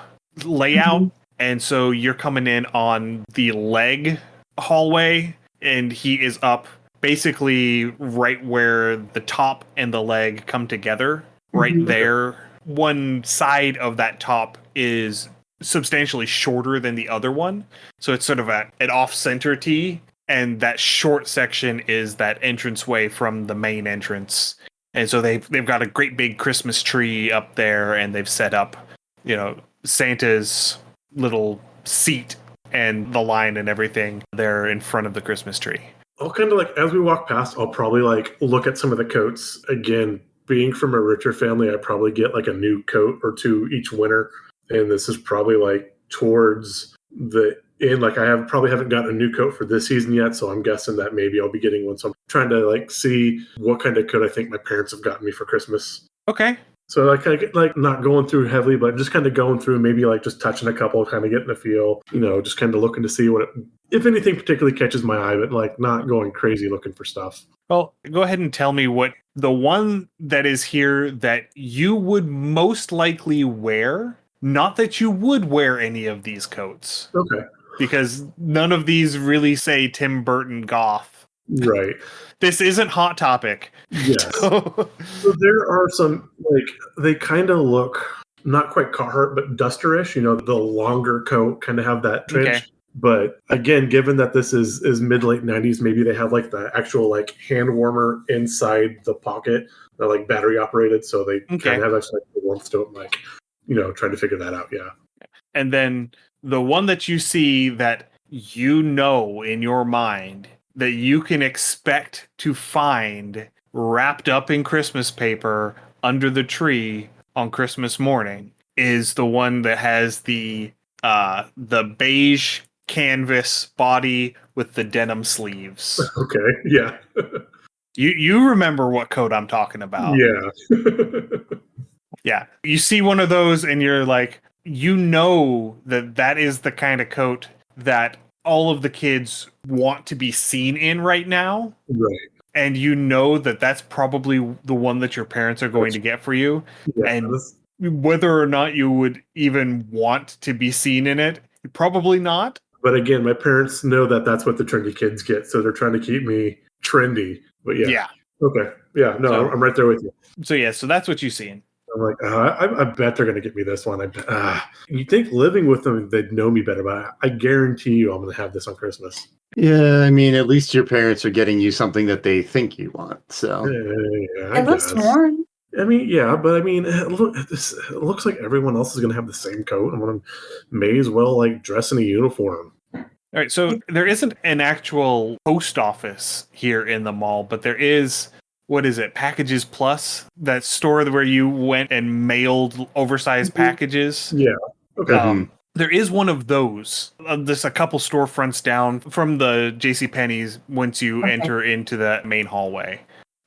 layout, and so you're coming in on the leg hallway, and he is up basically right where the top and the leg come together, right there. One side of that top is substantially shorter than the other one, so it's sort of an off-center T, and that short section is that entranceway from the main entrance. And so they've got a great big Christmas tree up there, and they've set up, Santa's little seat and the line and everything there in front of the Christmas tree. I'll kind of as we walk past, I'll probably look at some of the coats. Again, being from a richer family, I probably get a new coat or two each winter. And this is probably towards the end. I probably haven't gotten a new coat for this season yet. So I'm guessing that maybe I'll be getting one. So I'm trying to see what kind of coat I think my parents have gotten me for Christmas. Okay. So I get not going through heavily, but just kind of going through, maybe just touching a couple, kind of getting a feel, just kind of looking to see if anything particularly catches my eye, but not going crazy looking for stuff. Well, go ahead and tell me what the one that is here that you would most likely wear, not that you would wear any of these coats. Okay. Because none of these really say Tim Burton goth. Right. This isn't Hot Topic. Yes. So there are some, they kind of look not quite Carhartt, but Duster-ish, the longer coat kind of have that trench. Okay. But again, given that this is mid-late 90s, maybe they have the actual hand warmer inside the pocket. They're battery operated, so they kind of have actually the warmth to it, trying to figure that out. Yeah. And then the one that you see that in your mind that you can expect to find wrapped up in Christmas paper under the tree on Christmas morning is the one that has the beige canvas body with the denim sleeves. Okay. Yeah. You remember what coat I'm talking about. Yeah. Yeah. You see one of those and you're like, that is the kind of coat that all of the kids want to be seen in right now. Right. And that's probably the one that your parents are going to get for you. Yeah, and whether or not you would even want to be seen in it, probably not. But again, my parents know that that's what the trendy kids get. So they're trying to keep me trendy. But yeah. Yeah. Okay. Yeah. No, I'm right there with you. So that's what you've seen. I'm I bet they're going to get me this one. You'd think living with them, they'd know me better, but I guarantee you I'm going to have this on Christmas. Yeah, I mean, at least your parents are getting you something that they think you want. So Yeah, It looks worn. I mean, yeah, but I mean, it looks like everyone else is going to have the same coat. May as well dress in a uniform. All right, so there isn't an actual post office here in the mall, but there is, what is it, Packages Plus, that store where you went and mailed oversized packages. Yeah. Okay. Mhm. There is one of those. There's a couple storefronts down from the JCPenney's once you Okay. enter into the main hallway.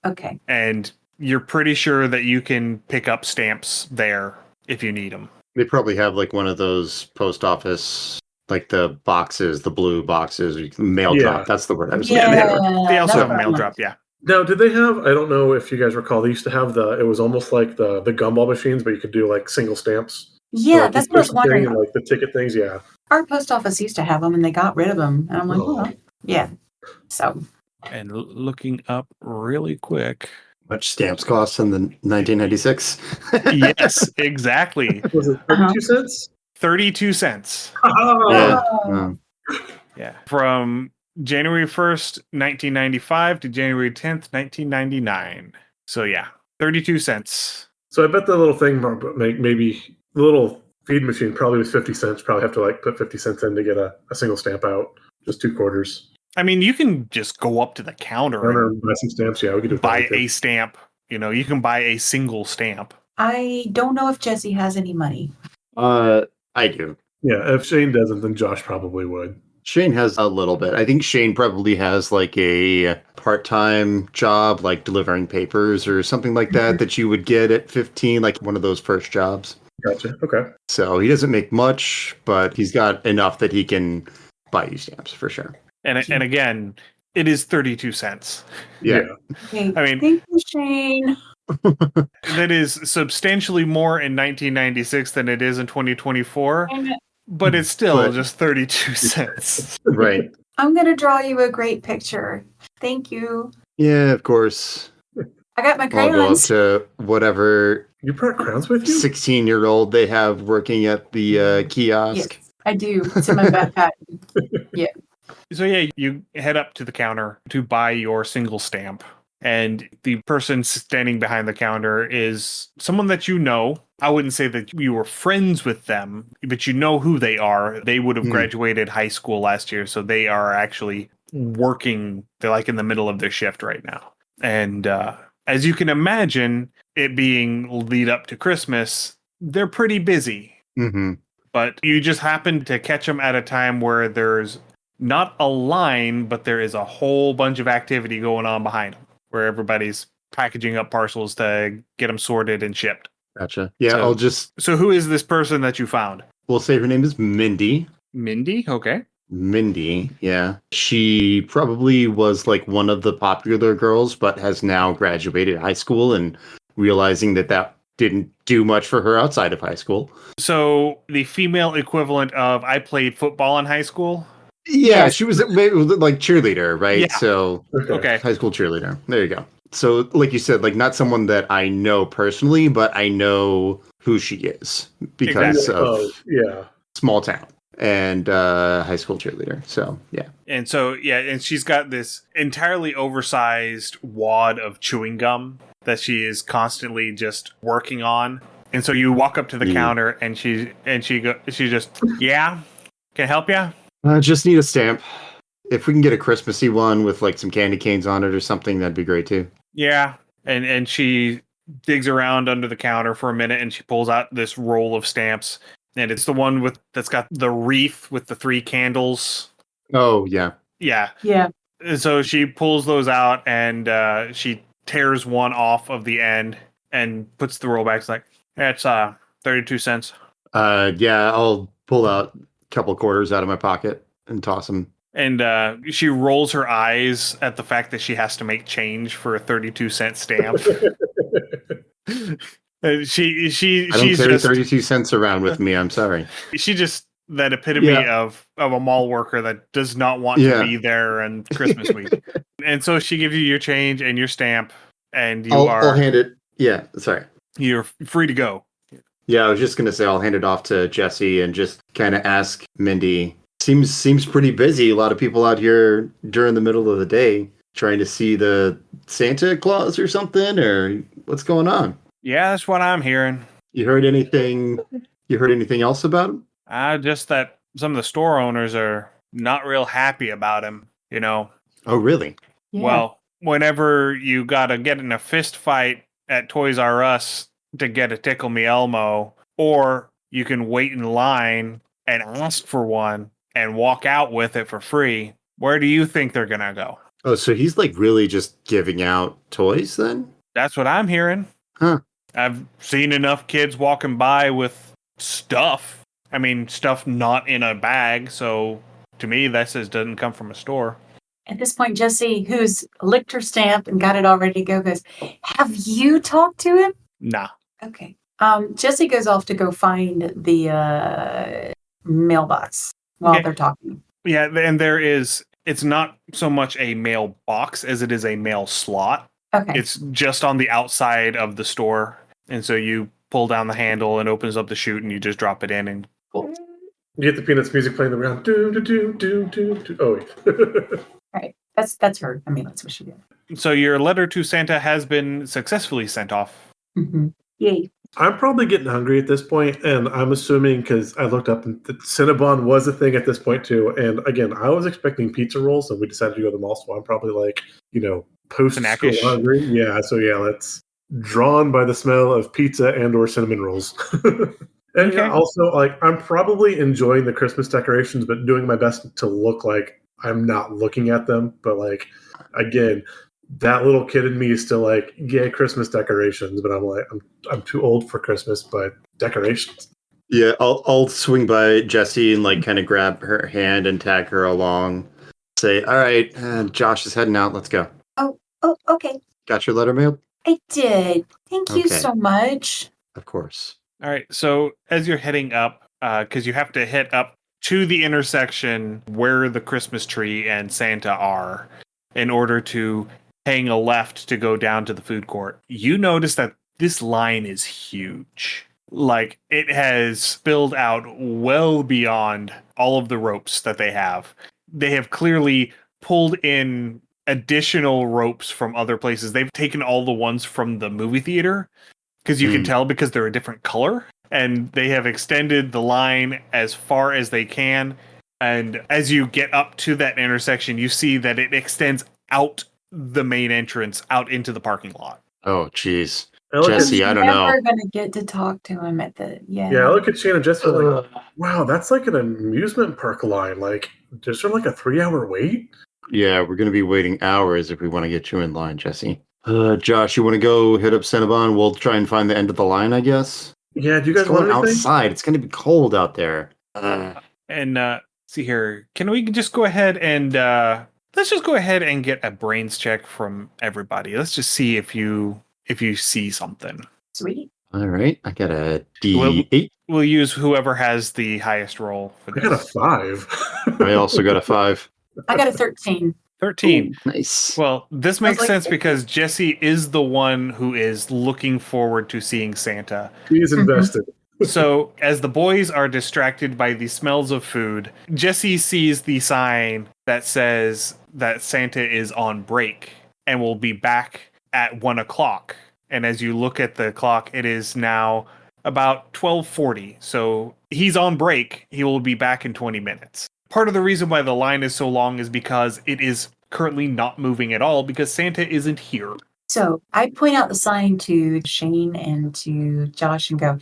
Okay. And you're pretty sure that you can pick up stamps there if you need them. They probably have like one of those post office, like the boxes, the blue boxes, or mail Yeah. drop. That's the word I was Yeah. looking for. They also that's have a what I mail want. drop, yeah. Now, did they have? I don't know if you guys recall. They used to have it was almost like the gumball machines, but you could do like single stamps. Yeah, Like, that's you what I was push the thing wondering. and like the ticket things. Yeah. Our post office used to have them, and they got rid of them. And I'm like, Oh. well, yeah. So And looking up really quick. Much stamps cost in the 1996. Yes, exactly. Was it 32 cents? 32 cents. Yeah. Oh. Yeah. From January 1st, 1995 to January 10th, 1999. So yeah, 32 cents. So I bet the little thing, maybe the little feed machine probably was 50 cents. Probably have to like put 50 cents in to get a single stamp out. Just 2 quarters. I mean, you can just go up to the counter I don't and know, buy some stamps. Yeah, we could do buy that. a stamp. You know, you can buy a single stamp. I don't know if Jesse has any money. I do. Yeah, if Shane doesn't, then Josh probably would. Shane has a little bit. I think Shane probably has like a part-time job, like delivering papers or something like that you would get at 15, like one of those first jobs. Gotcha. Okay. So he doesn't make much, but he's got enough that he can buy you stamps for sure. And again, it is 32 cents. Yeah. Okay. I mean- Thank you, Shane. That is substantially more in 1996 than it is in 2024, but it's still But- just 32 cents. Right. I'm going to draw you a great picture. Thank you. Yeah, of course. I got my I'll go up crayons. to whatever You brought crowns with you? 16-year-old they have working at the kiosk. Yes, I do. It's in my backpack. So yeah, you head up to the counter to buy your single stamp. And the person standing behind the counter is someone that you know. I wouldn't say that you were friends with them, but you know who they are. They would have graduated high school last year, so they are actually working. They're like in the middle of their shift right now. And as you can imagine, it being lead up to Christmas, they're pretty busy. Mm-hmm. But you just happen to catch them at a time where there's not a line, but there is a whole bunch of activity going on behind them, where everybody's packaging up parcels to get them sorted and shipped. Gotcha. Yeah, So- So who is this person that you found? we'll say her name is Mindy. Mindy? Okay. Mindy, yeah. She probably was like one of the popular girls, but has now graduated high school and realizing that didn't do much for her outside of high school. So the female equivalent of I played football in high school. Yeah, Yes. she was like cheerleader, right? Yeah. So Okay. high school cheerleader. There you go. So like you said, like not someone that I know personally, but I know who she is because Exactly. of Yeah. small town and high school cheerleader. So yeah. And so, yeah, and she's got this entirely oversized wad of chewing gum that she is constantly just working on. And so you walk up to the Yeah. counter and she just, yeah, can I help you? Just need a stamp. If we can get a Christmassy one with like some candy canes on it or something, that'd be great too. Yeah. And she digs around under the counter for a minute and she pulls out this roll of stamps. And it's the one that's got the wreath with the 3 candles. Oh yeah. Yeah. Yeah. And so she pulls those out and she tears one off of the end and puts the roll back. It's like, that's 32 cents. Yeah, I'll pull out a couple quarters out of my pocket and toss them. And she rolls her eyes at the fact that she has to make change for a 32-cent stamp. And she's I don't carry just 32 cents around with me. I'm sorry. she just that epitome Yeah. of a mall worker that does not want Yeah. to be there on Christmas week. And so she gives you your change and your stamp, and I'll hand it. Yeah, sorry. you're free to go. Yeah, I was just gonna say I'll hand it off to Jesse and just kind of ask Mindy. Seems pretty busy. A lot of people out here during the middle of the day trying to see the Santa Claus or something, or what's going on? Yeah, that's what I'm hearing. You heard anything? You heard anything else about him? Just that some of the store owners are not real happy about him, you know. Oh, really? Yeah. Well, whenever you gotta get in a fist fight at Toys R Us to get a Tickle Me Elmo, or you can wait in line and ask for one and walk out with it for free, where do you think they're gonna go? Oh, so he's like really just giving out toys then? That's what I'm hearing. Huh. I've seen enough kids walking by with stuff. I mean, stuff not in a bag, so to me, that says doesn't come from a store. At this point, Jesse, who's licked her stamp and got it all ready to go, goes, "Have you talked to him?" Nah. Okay. Jesse goes off to go find the mailbox while Okay. they're talking. Yeah, and it's not so much a mail box as it is a mail slot. Okay. It's just on the outside of the store. And so you pull down the handle and opens up the chute and you just drop it in and You get the Peanuts music playing in the background. Do, do, do, do, do, do. Oh, wait. Right. That's her. I mean, that's what she did. so your letter to Santa has been successfully sent off. Mm-hmm. Yay. I'm probably getting hungry at this point, and I'm assuming because I looked up and Cinnabon was a thing at this point too. And again, I was expecting pizza rolls, and we decided to go to the mall. So I'm probably like, post school Snackish. hungry. Yeah. So yeah, that's drawn by the smell of pizza and/or cinnamon rolls. And Okay. also, like, I'm probably enjoying the Christmas decorations, but doing my best to look like I'm not looking at them. But like, again, that little kid in me is still like, yeah, Christmas decorations. But I'm like, I'm too old for Christmas, but decorations. Yeah, I'll swing by Jessie and like kind of grab her hand and tag her along. Say, all right, Josh is heading out. Let's go. Oh, okay. Got your letter mailed? I did. Thank you Okay. so much. Of course. All right. So as you're heading up, because you have to head up to the intersection where the Christmas tree and Santa are in order to hang a left to go down to the food court, you notice that this line is huge. Like, it has spilled out well beyond all of the ropes that they have. They have clearly pulled in additional ropes from other places. They've taken all the ones from the movie theater because you can tell because they're a different color, and they have extended the line as far as they can. And as you get up to that intersection, you see that it extends out the main entrance out into the parking lot. Oh, jeez. I look Jesse, at, I don't know. Never gonna get to talk to him at the yeah, I look at Shane and Jesse like, wow, that's like an amusement park line. Like, is there like a 3-hour wait? Yeah, we're going to be waiting hours if we want to get you in line, Jesse. Josh, you want to go hit up Cinnabon? We'll try and find the end of the line, I guess. Yeah, do you guys It's want going anything? outside. It's going to be cold out there. And see here, can we just go ahead and let's just go ahead and get a brains check from everybody. Let's just see if you see something. Sweet. All right, I got a D8. We'll use whoever has the highest roll for I got a this. 5. I also got a 5. I got a 13. 13. Nice. Well, this makes like- sense because Jesse is the one who is looking forward to seeing Santa. He's invested. So, as the boys are distracted by the smells of food, Jesse sees the sign that says that Santa is on break and will be back at 1 o'clock. And as you look at the clock, it is now about 12:40. So he's on break. He will be back in 20 minutes. Part of the reason why the line is so long is because it is currently not moving at all because Santa isn't here. So I point out the sign to Shane and to Josh and go,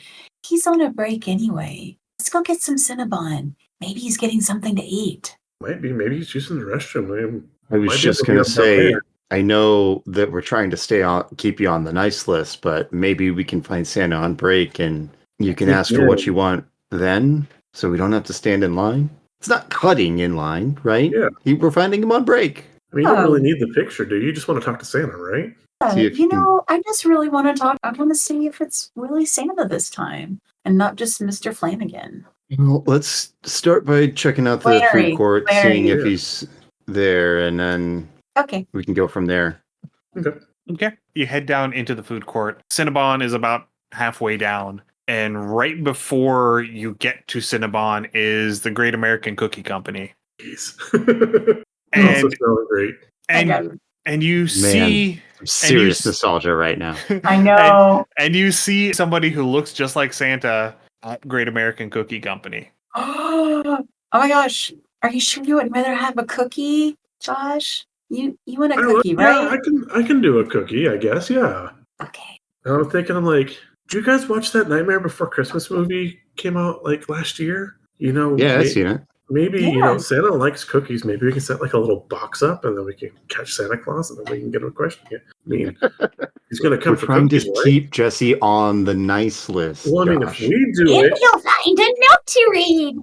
he's on a break anyway. Let's go get some Cinnabon. Maybe he's getting something to eat. Maybe he's using the restroom. I was Might be just able to going get to him down say, there. I know that we're trying to keep you on the nice list, but maybe we can find Santa on break and you can ask for what you want then, so we don't have to stand in line. It's not cutting in line, right? Yeah. We're finding him on break. I mean, you don't really need the picture, do you? You just want to talk to Santa, right? See if You you can- know, I just really want to talk. I want to see if it's really Santa this time and not just Mr. Flanagan. Well, let's start by checking out the Flannery, food court, Flannery. seeing if Yeah. he's there, and then Okay. we can go from there. Okay. You head down into the food court. Cinnabon is about halfway down. And right before you get to Cinnabon is the Great American Cookie Company. Jeez. And also smelling great. and you see Some serious s- nostalgia right now. I know. and you see somebody who looks just like Santa at Great American Cookie Company. Oh my gosh. Are you sure you would rather have a cookie, Josh? You want a I- cookie, yeah, right? I can do a cookie, I guess. Yeah. Okay. And I'm thinking, I'm like, did you guys watch that Nightmare Before Christmas movie came out like last year? You know, Yeah, I've seen it. maybe Yeah. Santa likes cookies. Maybe we can set like a little box up, and then we can catch Santa Claus, and then we can get him a question. I mean, he's going to come We're for trying cookies, to right? keep Jesse on the nice list. Well, I mean, if Josh. we do And it, you'll find a note to read.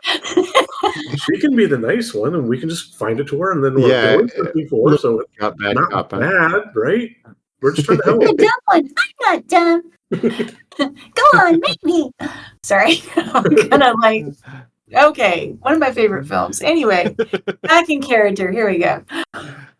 she can be the nice one, and we can just find it to her, and then we're Yeah, going before, so it's got bad not cop, huh? bad, right? We're just trying to I'm the help. dumb one. I'm not dumb. Go on, make me. Sorry. I'm gonna okay, one of my favorite films. Anyway, back in character. Here we go.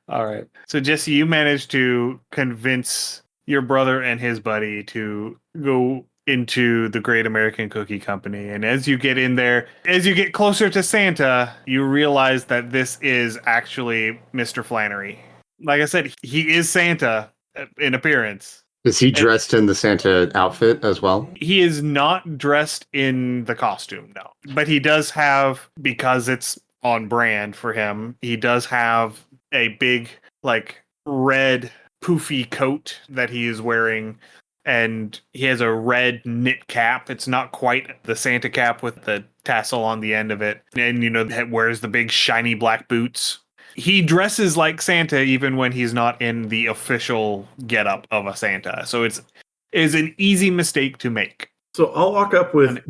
All right. So Jesse, you managed to convince your brother and his buddy to go into the Great American Cookie Company. And as you get in there, as you get closer to Santa, you realize that this is actually Mr. Flannery. Like I said, he is Santa in appearance. Is he dressed in the Santa outfit as well? He is not dressed in the costume, no. But he does have, because it's on brand for him, he does have a big, like, red poofy coat that he is wearing. And he has a red knit cap. It's not quite the Santa cap with the tassel on the end of it. And, wears the big shiny black boots. He dresses like Santa even when he's not in the official getup of a Santa. So it is an easy mistake to make. So I'll walk up with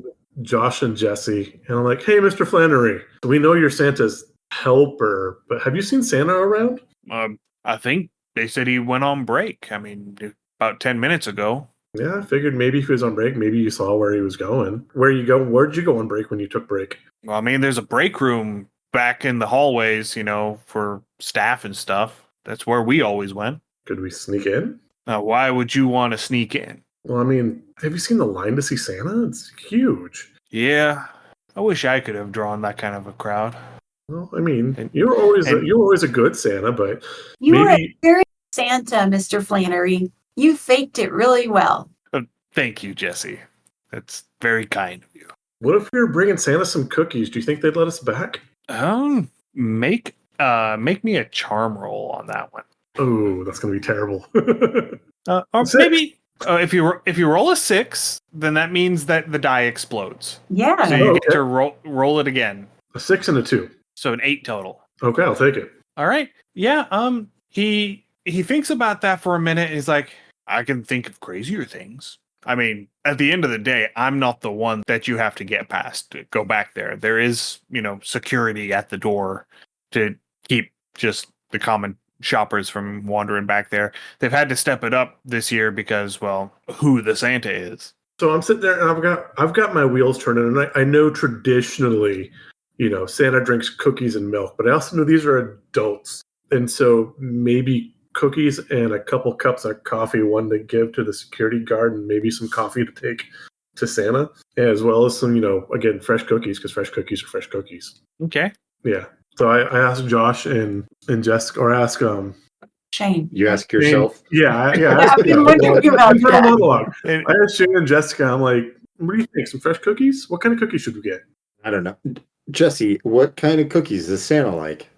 Josh and Jesse, and I'm like, "Hey, Mr. Flannery, we know you're Santa's helper, but have you seen Santa around?" I think they said he went on break. I mean, about 10 minutes ago. Yeah, I figured maybe if he was on break, maybe you saw where he was going. Where'd you go on break when you took break? Well, I mean, there's a break room back in the hallways, for staff and stuff. That's where we always went. Could we sneak in? Now, why would you want to sneak in? Well, I mean, have you seen the line to see Santa? It's huge. Yeah, I wish I could have drawn that kind of a crowd. Well, I mean, you were always a good Santa, but You were a maybe very Santa, Mr. Flannery. You faked it really well. Thank you, Jesse. That's very kind of you. what if we were bringing Santa some cookies? Do you think they'd let us back? Make me a charm roll on that one. Oh, that's gonna be terrible. Or 6. maybe if you roll a 6, then that means that the die explodes. Yeah. So you get okay. to roll it again. A 6 and a 2. So an 8 total. Okay, I'll take it. All right. Yeah. He thinks about that for a minute. And he's like, I can think of crazier things. I mean, at the end of the day, I'm not the one that you have to get past to go back there. There is, security at the door to keep just the common shoppers from wandering back there. They've had to step it up this year because, well, who the Santa is. So I'm sitting there and I've got my wheels turning, and I know traditionally, Santa drinks cookies and milk, but I also know these are adults, and so maybe cookies and a couple cups of coffee, one to give to the security guard, and maybe some coffee to take to Santa, as well as some, again, fresh cookies, because fresh cookies are fresh cookies. Okay. Yeah. So I asked Josh and Jessica, or ask Shane. You ask yourself. Yeah. I've been wondering about Internal that. monologue. I asked Shane and Jessica, I'm like, what do you think? Some fresh cookies? What kind of cookies should we get? I don't know. Jesse, what kind of cookies does Santa like?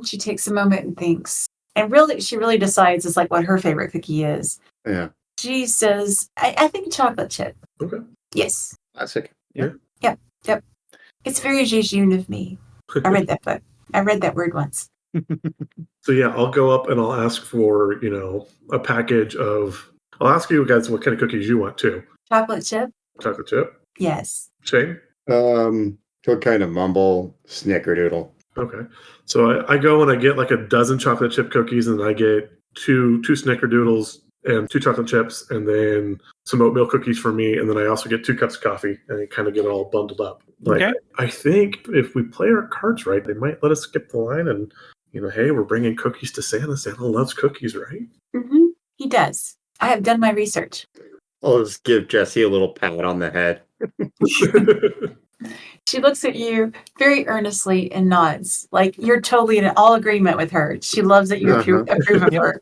She takes a moment and thinks. And she really decides it's like what her favorite cookie is. Yeah. She says, I think chocolate chip. Okay. Yes. Classic. Yep. It's very jejune of me. I read that book. I read that word once. So yeah, I'll go up and I'll ask for, a package of, I'll ask you guys what kind of cookies you want too. Chocolate chip? Chocolate chip. Yes. Shane? What kind of mumble snickerdoodle? Okay. So I go and I get like a dozen chocolate chip cookies, and I get two snickerdoodles and 2 chocolate chips, and then some oatmeal cookies for me, and then I also get 2 cups of coffee, and I kind of get it all bundled up. Okay. I think if we play our cards right, they might let us skip the line, and hey, we're bringing cookies to Santa. Santa loves cookies, right? Mm-hmm. He does. I have done my research. I'll just give Jesse a little pat on the head. She looks at you very earnestly and nods, like you're totally in all agreement with her. She loves that you approve of her.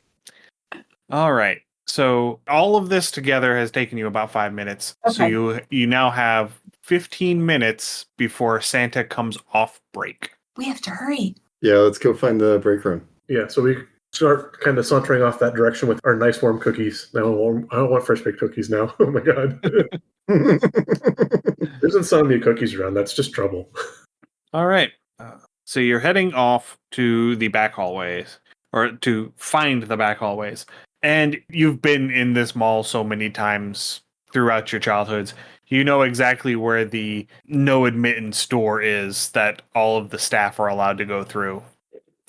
All right. So all of this together has taken you about 5 minutes. Okay. So you now have 15 minutes before Santa comes off break. We have to hurry. Yeah, let's go find the break room. Yeah, so we start kind of sauntering off that direction with our nice warm cookies. I don't want fresh baked cookies now. Oh my god. There's insomnia cookies around. That's just trouble. All right. So you're heading off to the back hallways, or to find the back hallways. And you've been in this mall so many times throughout your childhoods. You know exactly where the no admittance door is that all of the staff are allowed to go through.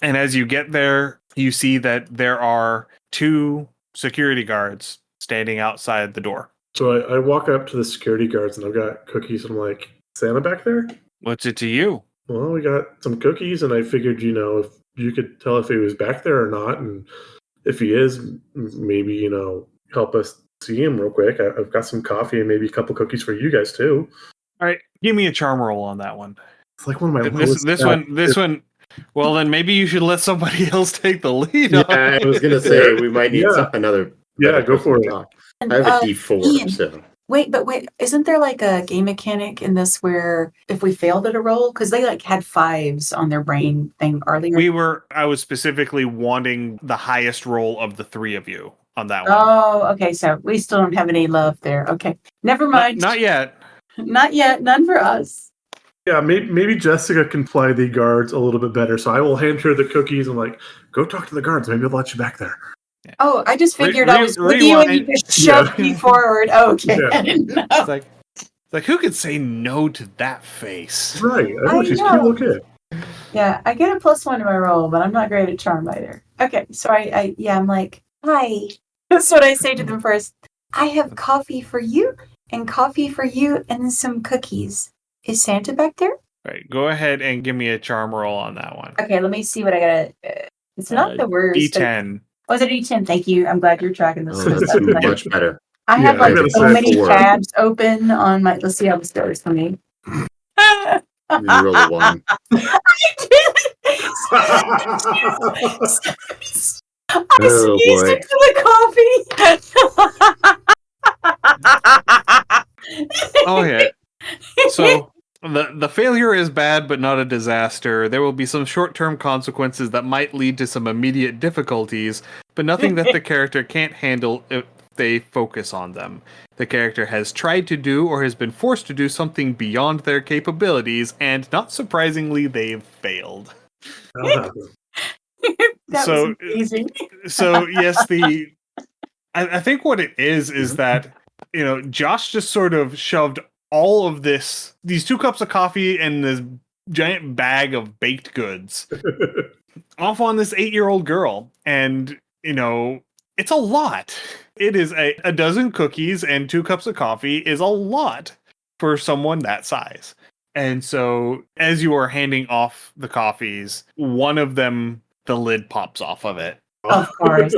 And as you get there, you see that there are 2 security guards standing outside the door. So I walk up to the security guards and I've got cookies. And I'm like, Santa back there? What's it to you? Well, we got some cookies, and I figured, if you could tell if he was back there or not, and if he is, maybe, help us see him real quick. I've got some coffee and maybe a couple cookies for you guys too. All right, give me a charm roll on that one. It's like one of my This one. Well, then maybe you should let somebody else take the lead. Yeah, I was gonna say we might need another. Yeah, go for it. And, I have a D4, Ian, so. Wait, isn't there like a game mechanic in this where if we failed at a roll, because they like had 5s on their brain thing earlier? I was specifically wanting the highest roll of the 3 of you on that one. Oh, okay. So we still don't have any love there. Okay. Never mind. Not yet. Not yet. None for us. Yeah, maybe Jessica can play the guards a little bit better. So I will hand her the cookies and go talk to the guards. Maybe they'll let you back there. Oh, I just figured I was with you and you just shoved me forward. Okay. Yeah. I didn't know. It's like who could say no to that face? Right. I know she's a cute little kid. Yeah, I get a +1 to my roll, but I'm not great at charm either. Okay, so I'm like, hi. That's what I say to them first. I have coffee for you, and some cookies. Is Santa back there? All right, go ahead and give me a charm roll on that one. Okay, let me see what I gotta. It's not the worst. D10. Was it D10? Thank you. I'm glad you're tracking this. Oh, that's much better. I have I'm gonna so say many 4. tabs open on my. Let's see how this goes for me. You roll a 1. I sneezed into the coffee. Oh yeah. So the failure is bad, but not a disaster. There will be some short-term consequences that might lead to some immediate difficulties, but nothing that the character can't handle if they focus on them. The character has tried to do or has been forced to do something beyond their capabilities, and not surprisingly, they've failed. That was amazing. So yes, I think what it is that Josh just sort of shoved all of these 2 cups of coffee and this giant bag of baked goods off on this 8-year-old girl, and it's a lot. It is a dozen cookies and 2 cups of coffee is a lot for someone that size. And so as you are handing off the coffees, one of them, the lid pops off of it. Of course.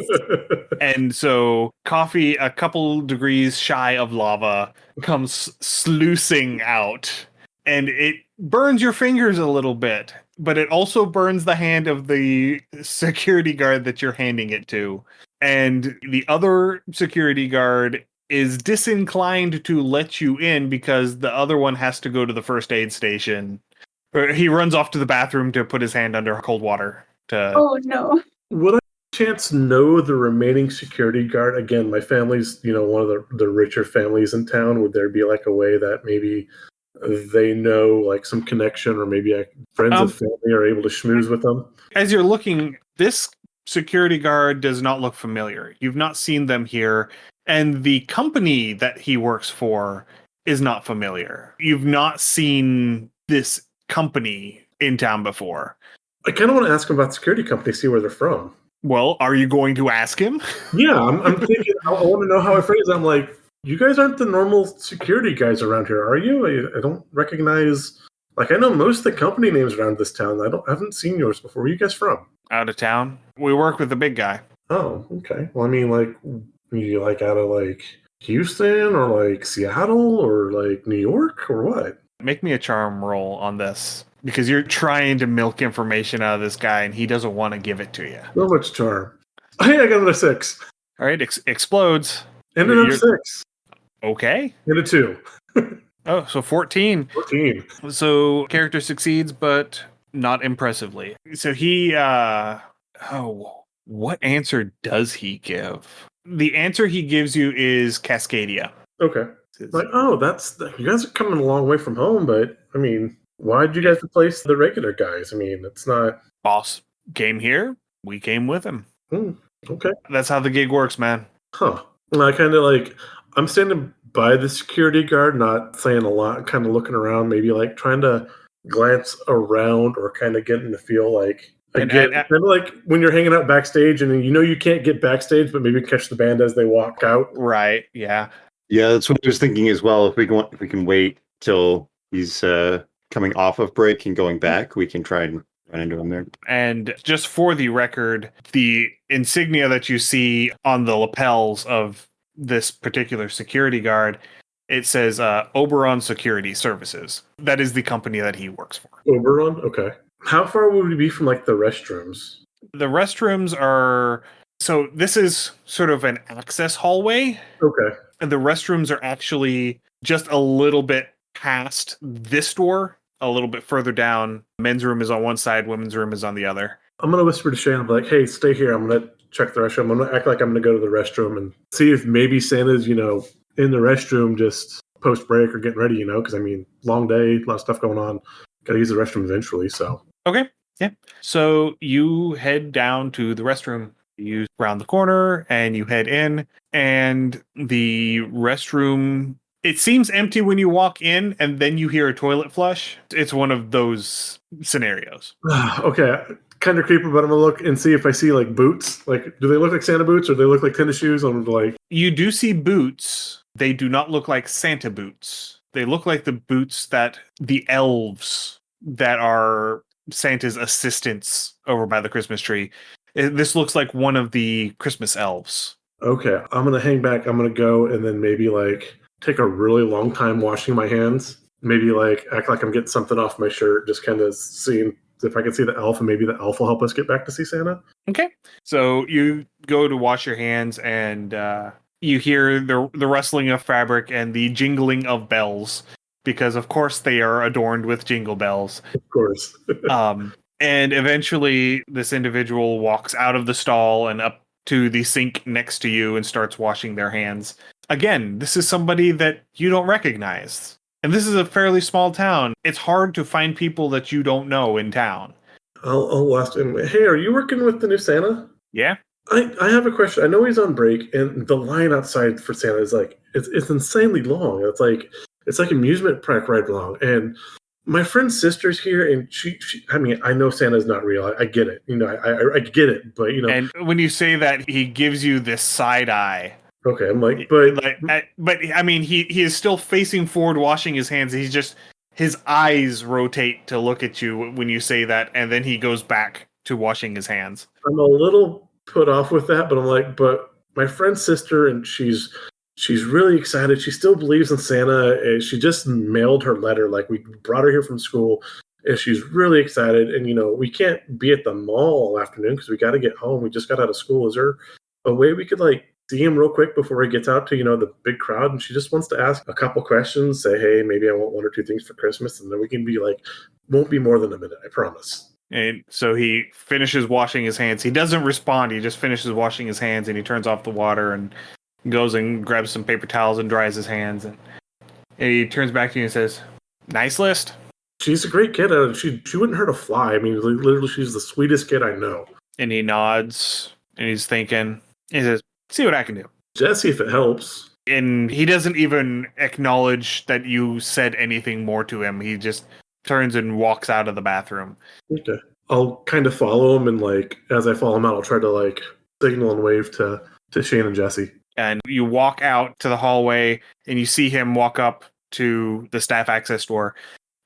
And so coffee, a couple degrees shy of lava, comes sluicing out. And it burns your fingers a little bit, but it also burns the hand of the security guard that you're handing it to. And the other security guard is disinclined to let you in because the other one has to go to the first aid station. He runs off to the bathroom to put his hand under cold water. Oh, no. Would I chance know the remaining security guard? Again, my family's, one of the richer families in town. Would there be like a way that maybe they know like some connection, or maybe friends of family are able to schmooze with them? As you're looking, this security guard does not look familiar. You've not seen them here, and the company that he works for is not familiar. You've not seen this company in town before. I kind of want to ask him about the security company, see where they're from. Well, are you going to ask him? Yeah, I'm thinking, I want to know how I phrase it. I'm like, you guys aren't the normal security guys around here, are you? I don't recognize, I know most of the company names around this town. I haven't seen yours before. Where are you guys from? Out of town. We work with the big guy. Oh, okay. Well, you out of Houston or Seattle or New York or what? Make me a charm roll on this, because you're trying to milk information out of this guy and he doesn't want to give it to you. So much charm. Hey, I got another 6. All right, explodes. And another 6. Okay. And a 2. Oh, so 14. 14. So character succeeds, but not impressively. So he, what answer does he give? The answer he gives you is Cascadia. Okay. Like, oh, you guys are coming a long way from home, but I mean, why'd you guys replace the regular guys? I mean, it's not. Boss came here. We came with him. Okay. That's how the gig works, man. Huh. And I kind of like, I'm standing by the security guard, not saying a lot, kind of looking around, maybe like trying to glance around or kind of getting the feel like, again, kind of like when you're hanging out backstage and you know you can't get backstage, but maybe catch the band as they walk out. Right. Yeah. Yeah, that's what I was thinking as well. If we can wait till he's coming off of break and going back, we can try and run into him there. And just for the record, the insignia that you see on the lapels of this particular security guard, it says Oberon Security Services. That is the company that he works for. Oberon? Okay. How far would we be from like the restrooms? The restrooms are... So this is sort of an access hallway. Okay. And the restrooms are actually just a little bit past this door, a little bit further down. Men's room is on one side, women's room is on the other. I'm going to whisper to Shane, I'm like, hey, stay here. I'm going to check the restroom. I'm going to act like I'm going to go to the restroom and see if maybe Santa's, in the restroom just post break or getting ready, because I mean, long day, a lot of stuff going on. Got to use the restroom eventually, so. Okay, yeah. So you head down to the restroom. You round the corner and you head in, and the restroom, it seems empty when you walk in, and then you hear a toilet flush. It's one of those scenarios. Okay, kind of creepy, but I'm gonna look and see if I see like boots. Like, do they look like Santa boots or do they look like tennis shoes? I'm like, you do see boots. They do not look like Santa boots. They look like the boots that the elves that are Santa's assistants over by the Christmas tree. This looks like one of the Christmas elves. Okay, I'm gonna hang back. I'm gonna go and then maybe like take a really long time washing my hands. Maybe like act like I'm getting something off my shirt, just kind of seeing if I can see the elf, and maybe the elf will help us get back to see Santa. Okay, so you go to wash your hands, and you hear the rustling of fabric and the jingling of bells, because of course they are adorned with jingle bells. Of course. And eventually this individual walks out of the stall and up to the sink next to you and starts washing their hands. Again, this is somebody that you don't recognize. And this is a fairly small town. It's hard to find people that you don't know in town. I'll ask him, hey, are you working with the new Santa? Yeah? I have a question. I know he's on break, and the line outside for Santa is like, it's insanely long. It's like amusement park ride long. And my friend's sister's here, and she I mean, I know Santa's not real. I get it. I get it. But, And when you say that, he gives you this side eye. Okay, I'm like, but I mean, he is still facing forward, washing his hands. His eyes rotate to look at you when you say that, and then he goes back to washing his hands. I'm a little put off with that, but I'm like, but my friend's sister, and she's really excited. She still believes in Santa. And she just mailed her letter. Like, we brought her here from school, and she's really excited. And, we can't be at the mall all afternoon because we got to get home. We just got out of school. Is there a way we could, like, see him real quick before he gets out to, the big crowd? And she just wants to ask a couple questions, say, hey, maybe I want one or two things for Christmas. And then we can be like, won't be more than a minute, I promise. And so he finishes washing his hands. He doesn't respond. He just finishes washing his hands, and he turns off the water and goes and grabs some paper towels and dries his hands. And he turns back to you and says, nice list. She's a great kid. She wouldn't hurt a fly. I mean, literally, she's the sweetest kid I know. And he nods, and he's thinking. He says, see what I can do. Jesse, if it helps. And he doesn't even acknowledge that you said anything more to him. He just turns and walks out of the bathroom. Okay. I'll kind of follow him, and like as I follow him out, I'll try to like signal and wave to Shane and Jesse. And you walk out to the hallway, and you see him walk up to the staff access door,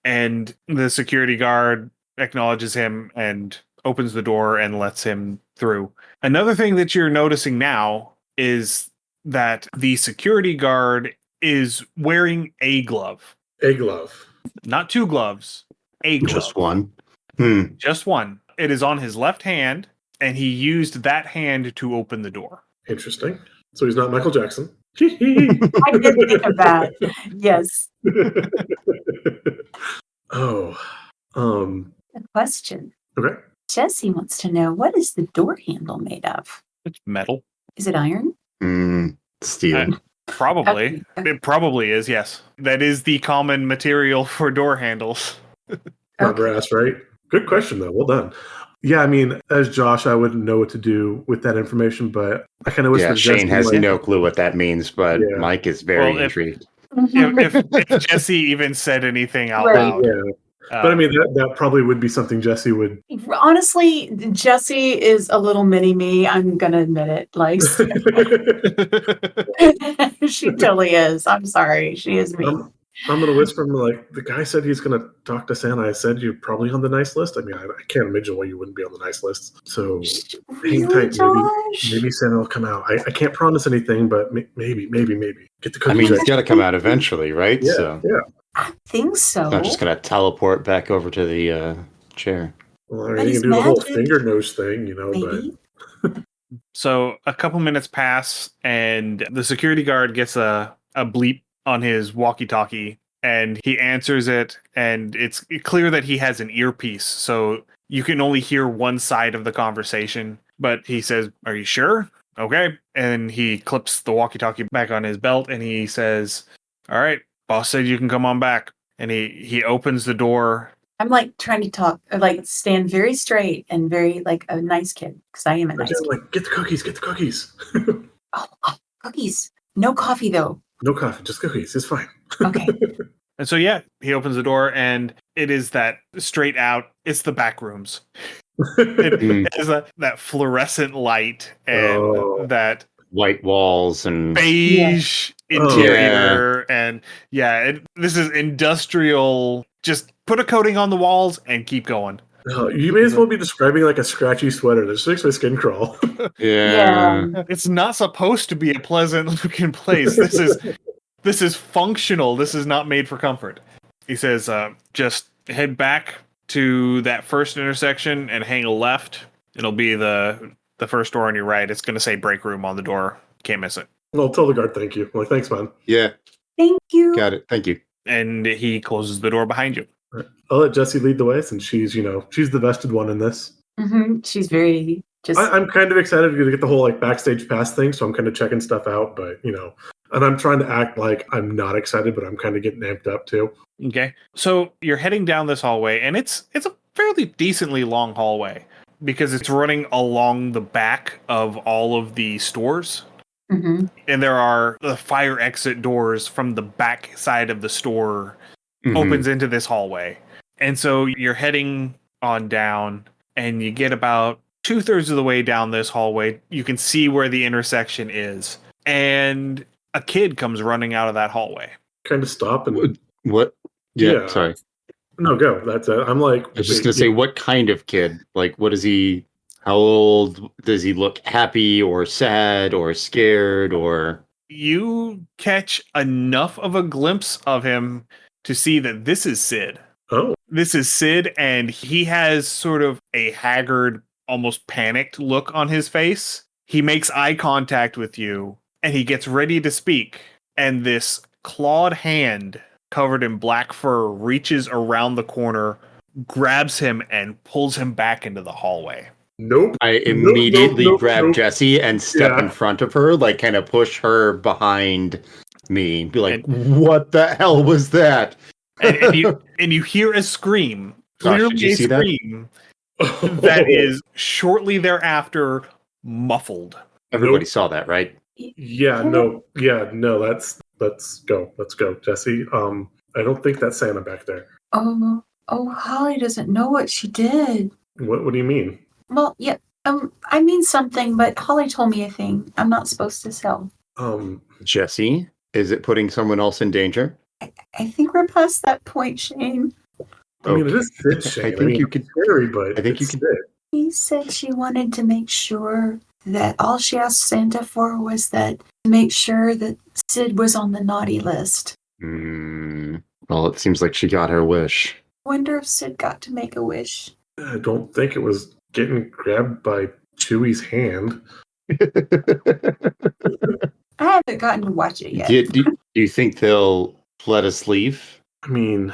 and the security guard acknowledges him and opens the door and lets him through. Another thing that you're noticing now is that the security guard is wearing a glove. A glove. Not two gloves, a glove. Just one. Just one. It is on his left hand, and he used that hand to open the door. Interesting. So he's not Michael Jackson. I did think of that. Yes. Oh, A question. okay. Jesse wants to know, what is the door handle made of? It's metal. Is it iron? Steel. Probably. Okay. It probably is, yes. That is the common material for door handles. Not Okay. brass, right? Good question, though. Well done. Yeah, I mean, as Josh, I wouldn't know what to do with that information, but I kind of wish Yeah, that Shane Jesse has might- no clue what that means, but Yeah. Mike is very Well, intrigued. If Jesse even said anything out Right. loud. Yeah, but I mean, that probably would be something Jesse would. Honestly, Jesse is a little mini me. I'm gonna admit it. Like she totally is. I'm sorry. She is me. I'm gonna whisper him like the guy said he's gonna talk to Santa. I said you're probably on the nice list. I mean, I can't imagine why you wouldn't be on the nice list. So hang Really, tight. Josh? Maybe Santa will come out. I can't promise anything, but maybe. Get the cookies. I mean, ready. he's got to come out eventually, right? Yeah, So yeah. I think so. he's not just going to teleport back over to the chair. Well, But you he's can do the whole magic. finger nose thing, Maybe. but So a couple minutes pass, and the security guard gets a bleep on his walkie-talkie, and he answers it, and it's clear that he has an earpiece, so you can only hear one side of the conversation. But he says, "Are you sure?" Okay. And he clips the walkie-talkie back on his belt, and he says, "All right, boss said you can come on back." And he opens the door. I'm like trying to talk, like stand very straight and very like a nice kid because I am a I nice just kid. like get the cookies. Oh, cookies. No coffee though. No coffee, just cookies. It's fine. Okay. And so, yeah, he opens the door, and it is that straight out. It's the back rooms. It has that fluorescent light and Oh. that White walls and beige Oh. interior. And this is industrial. Just put a coating on the walls and keep going. You may as well be describing like a scratchy sweater. This makes my skin crawl. yeah. It's not supposed to be a pleasant looking place. This is functional. This is not made for comfort. He says, just head back to that first intersection and hang a left. It'll be the first door on your right. It's going to say break room on the door. Can't miss it. Well, tell the guard thank you. I'm like, thanks, man. Yeah, Thank you. got it. Thank you. And he closes the door behind you. I'll let Jessie lead the way since she's the vested one in this. She's very just. I'm kind of excited to get the whole like backstage pass thing, so I'm kind of checking stuff out, but and I'm trying to act like I'm not excited, but I'm kind of getting amped up too. Okay. So you're heading down this hallway, and it's a fairly decently long hallway because it's running along the back of all of the stores. Mhm. And there are the fire exit doors from the back side of the store Mhm. opens into this hallway. And so you're heading on down, and you get about 2/3 of the way down this hallway. You can see where the intersection is. And a kid comes running out of that hallway. Kind of stop and What? Yeah, Yeah. sorry. no, go. That's it. I'm like, I was just going to say, what kind of kid? Like, what is he? How old? Does he look happy or sad or scared or? You catch enough of a glimpse of him to see that this is Sid. oh, This is Sid, and he has sort of a haggard, almost panicked look on his face. He makes eye contact with you, and he gets ready to speak. And this clawed hand covered in black fur reaches around the corner, grabs him, and pulls him back into the hallway. nope. I immediately nope, grab nope. Jessie and step Yeah. in front of her, like kind of push her behind me. Be like, And- what the hell was that? And you hear a scream, Josh, clearly did you a see that? scream that is shortly thereafter muffled. Everybody Nope. saw that, right? Yeah, no. Let's go, Jesse. I don't think that's Santa back there. Oh, Holly doesn't know what she did. What do you mean? Well, yeah. I mean something, but Holly told me a thing I'm not supposed to tell. Jessie, is it putting someone else in danger? I think we're past that point, Shane. I mean, it Okay. is Sid Shane. I think you could. Scary, but I think you it's can- Sid. He said she wanted to make sure that all she asked Santa for was that to make sure that Sid was on the naughty list. Well, it seems like she got her wish. Wonder if Sid got to make a wish. I don't think it was getting grabbed by Chewie's hand. I haven't gotten to watch it yet. Do you think they'll let us leave? I mean,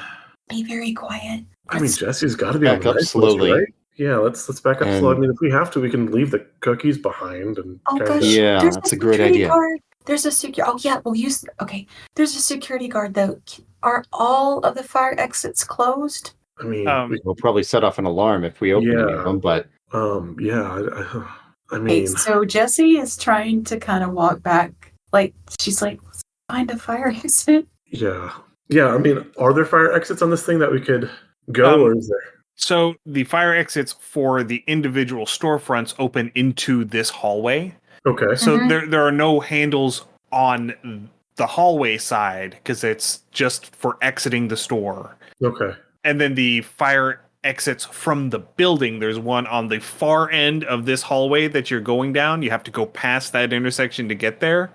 Be very quiet. Jesse's got to be on back the up nice slowly. list, right? Yeah, let's back up slowly. I And- mean, if we have to, we can leave the cookies behind and Oh kind of. gosh, Yeah, there's that's a a great security idea. guard. There's a secure. Oh yeah, we'll use. Okay, there's a security guard though. Are all of the fire exits closed? I mean, We'll probably set off an alarm if we open any of Yeah. them, but yeah. I Okay, mean, so Jessie is trying to kind of walk back. Like she's like, "Let's find a fire exit." yeah. I mean, are there fire exits on this thing that we could go, or is there? So the fire exits for the individual storefronts open into this hallway. Okay. So Mhm. there are no handles on the hallway side because it's just for exiting the store. Okay. And then the fire exits from the building. There's one on the far end of this hallway that you're going down. You have to go past that intersection to get there.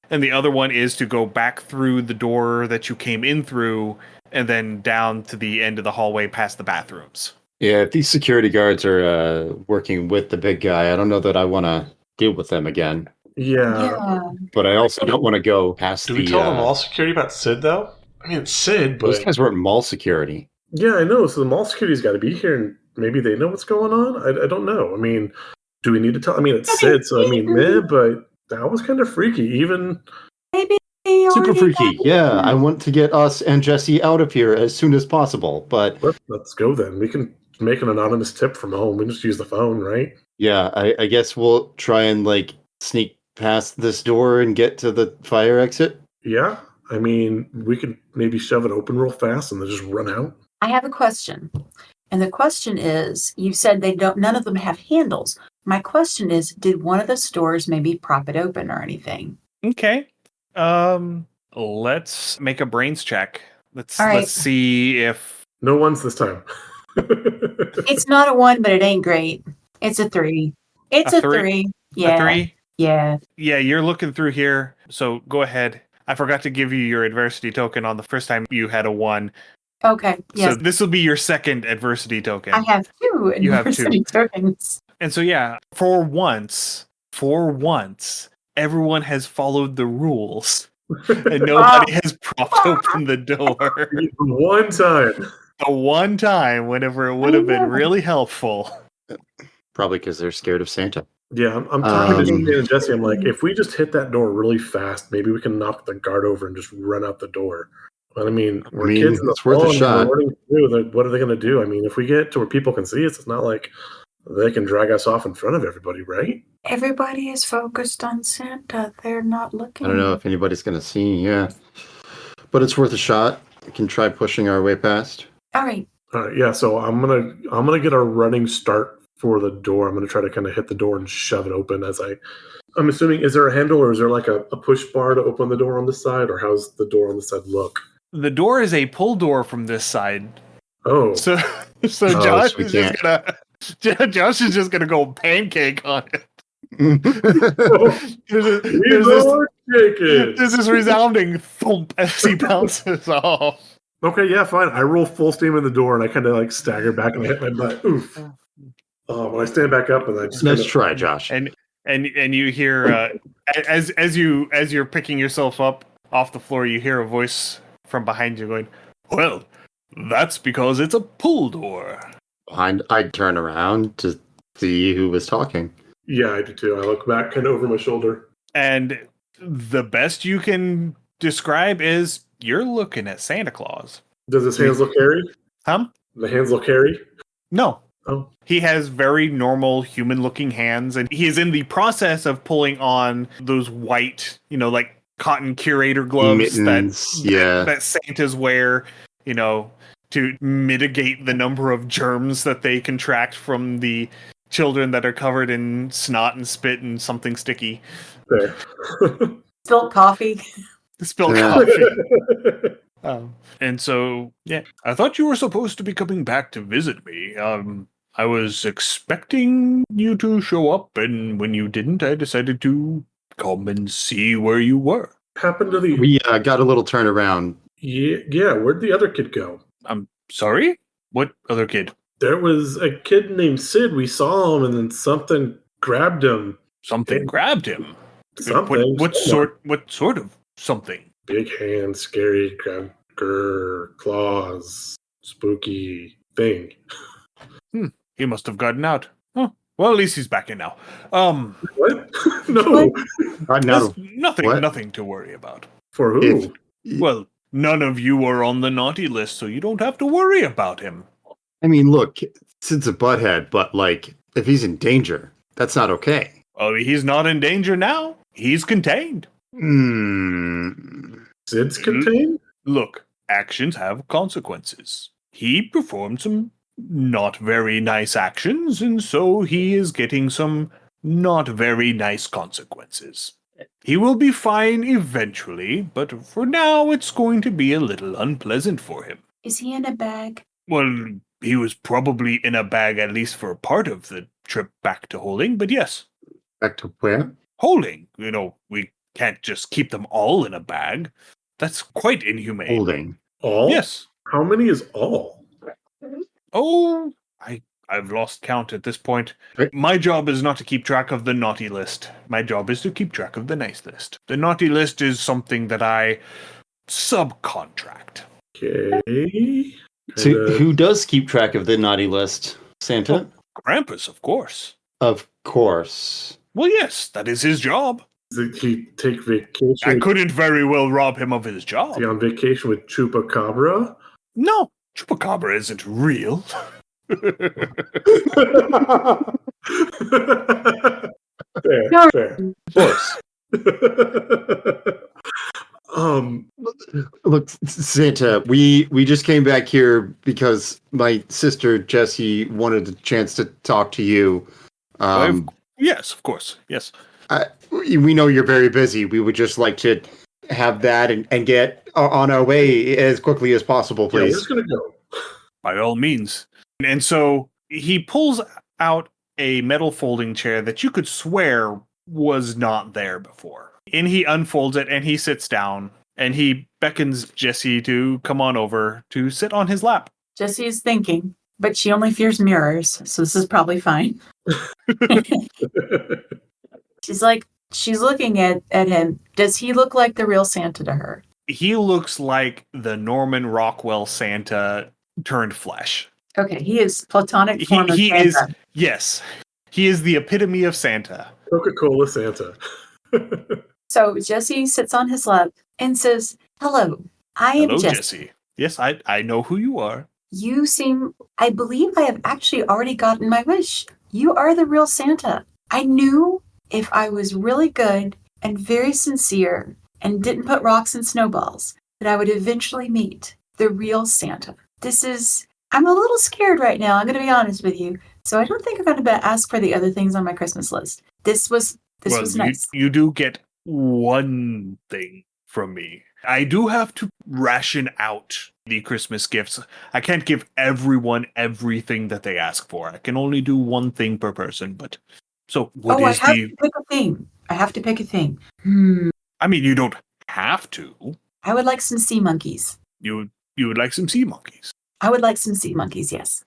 And the other one is to go back through the door that you came in through and then down to the end of the hallway past the bathrooms. yeah, if these security guards are working with the big guy, I don't know that I want to deal with them again. Yeah. Yeah. But I also don't want to go past Do the. we tell the mall security about Sid, though? I mean, it's Sid, Those but guys weren't mall security. Yeah, I know. So the mall security's got to be here, and maybe they know what's going on. I don't know. I mean, do we need to tell? I mean, it's Sid, so I mean, meh, but that was kind of freaky. Even Maybe they Super already freaky. got Yeah, in. I want to get us and Jesse out of here as soon as possible. But let's go then. We can make an anonymous tip from home. We just use the phone, right? yeah, I guess we'll try and like sneak past this door and get to the fire exit. Yeah. I mean, we could maybe shove it open real fast and then just run out. I have a question. And the question is, you said none of them have handles. My question is, did one of the stores maybe prop it open or anything? Okay. Let's make a brains check. Let's All right. let's see if No ones this time. It's not a 1, but it ain't great. It's a 3. It's A a three? 3. Yeah. a 3. Yeah. Yeah, you're looking through here. So go ahead. I forgot to give you your adversity token on the first time you had a 1. Okay. Yes. So this will be your second adversity token. I have 2 You have 2. adversity tokens. And so yeah, for once, everyone has followed the rules. And nobody has propped open the door. One time. The one time whenever it would have been really helpful. Probably because they're scared of Santa. Yeah, I'm talking to Um, Shane and Jesse. I'm like, if we just hit that door really fast, maybe we can knock the guard over and just run out the door. But I mean, we're kids in the it's worth a fall and shot. we're running through. What are they going to do? I mean, if we get to where people can see us, it's not like they can drag us off in front of everybody, right? Everybody is focused on Santa. They're not looking. I don't know if anybody's going to see. Yeah, but it's worth a shot. We can try pushing our way past. All right. All right, yeah. So I'm gonna get a running start for the door. I'm gonna try to kind of hit the door and shove it open I'm assuming, is there a handle or is there like a push bar to open the door on this side, or how's the door on this side look? The door is a pull door from this side. Oh, So so Josh we is just Josh is just gonna go pancake on it. There's this resounding thump as he bounces off. okay, yeah, fine. I roll full steam in the door and I kind of like stagger back and I hit my butt. Oof. When I stand back up and I just Nice kinda, try, Josh. And you hear as you're picking yourself up off the floor, you hear a voice from behind you going, "Well, that's because it's a pull door." I'd turn around to see who was talking. Yeah, I do too. I look back kind of over my shoulder. And the best you can describe is you're looking at Santa Claus. Does his hands look hairy? Huh? The hands look hairy? No. Oh. He has very normal human-looking hands, and he is in the process of pulling on those white, like cotton curator gloves Mittens, yeah. that Santas wear, to mitigate the number of germs that they contract from the children that are covered in snot and spit and something sticky. There. Spilled coffee. Spilled Yeah. coffee. And so, yeah, I thought you were supposed to be coming back to visit me. I was expecting you to show up, and when you didn't, I decided to come and see where you were. Happened to the We got a little turnaround. yeah, where'd the other kid go? I'm sorry? What other kid? There was a kid named Sid. We saw him and then something grabbed him. Something grabbed him. Something. What sort of something? Big hands, scary, claws, spooky thing. He must have gotten out. Huh. Well, at least he's back in now. What? No. Not Nothing to worry about. For who? Well, none of you are on the naughty list, so you don't have to worry about him. I mean, look, Sid's a butthead, but like, if he's in danger, that's not okay. Oh, he's not in danger now. He's contained. Sid's contained? Look, actions have consequences. He performed some not very nice actions, and so he is getting some not very nice consequences. He will be fine eventually, but for now it's going to be a little unpleasant for him. Is he in a bag? Well, he was probably in a bag at least for part of the trip back to Holding, but yes. Back to where? Holding. We can't just keep them all in a bag. That's quite inhumane. Holding. All? Yes. How many is all? Oh, I've lost count at this point. Right. My job is not to keep track of the naughty list. My job is to keep track of the nice list. The naughty list is something that I subcontract. Okay. So who does keep track of the naughty list? Santa? Krampus, of course. Of course. Well, yes, that is his job. Did he take vacation? I couldn't very well rob him of his job. Is he on vacation with Chupacabra? No, Chupacabra isn't real. Fair. Of course. Look, Santa, we just came back here because my sister Jessie wanted a chance to talk to you. Yes, of course. Yes. We know you're very busy. We would just like to have that and get on our way as quickly as possible, please. Yeah, we're just gonna go. By all means. And so he pulls out a metal folding chair that you could swear was not there before. And he unfolds it and he sits down and he beckons Jessie to come on over to sit on his lap. Jessie is thinking, but she only fears mirrors, so this is probably fine. She's looking at him. Does he look like the real Santa to her? He looks like the Norman Rockwell Santa turned flesh. Okay, he is platonic form of He Santa. is, yes. He is the epitome of Santa. Coca-Cola Santa. So Jessie sits on his lap and says, "Hello, I am Hello, Jessie. Jessie. Yes, I know who you are. I believe I have actually already gotten my wish. You are the real Santa. I knew if I was really good and very sincere and didn't put rocks and snowballs, that I would eventually meet the real Santa. I'm a little scared right now, I'm going to be honest with you. So I don't think I'm going to ask for the other things on my Christmas list. This was nice. You do get one thing from me. I do have to ration out the Christmas gifts. I can't give everyone everything that they ask for. I can only do one thing per person, but so what is I have to pick a thing. I mean, you don't have to. I would like some sea monkeys. You would like some sea monkeys. I would like some sea monkeys, yes.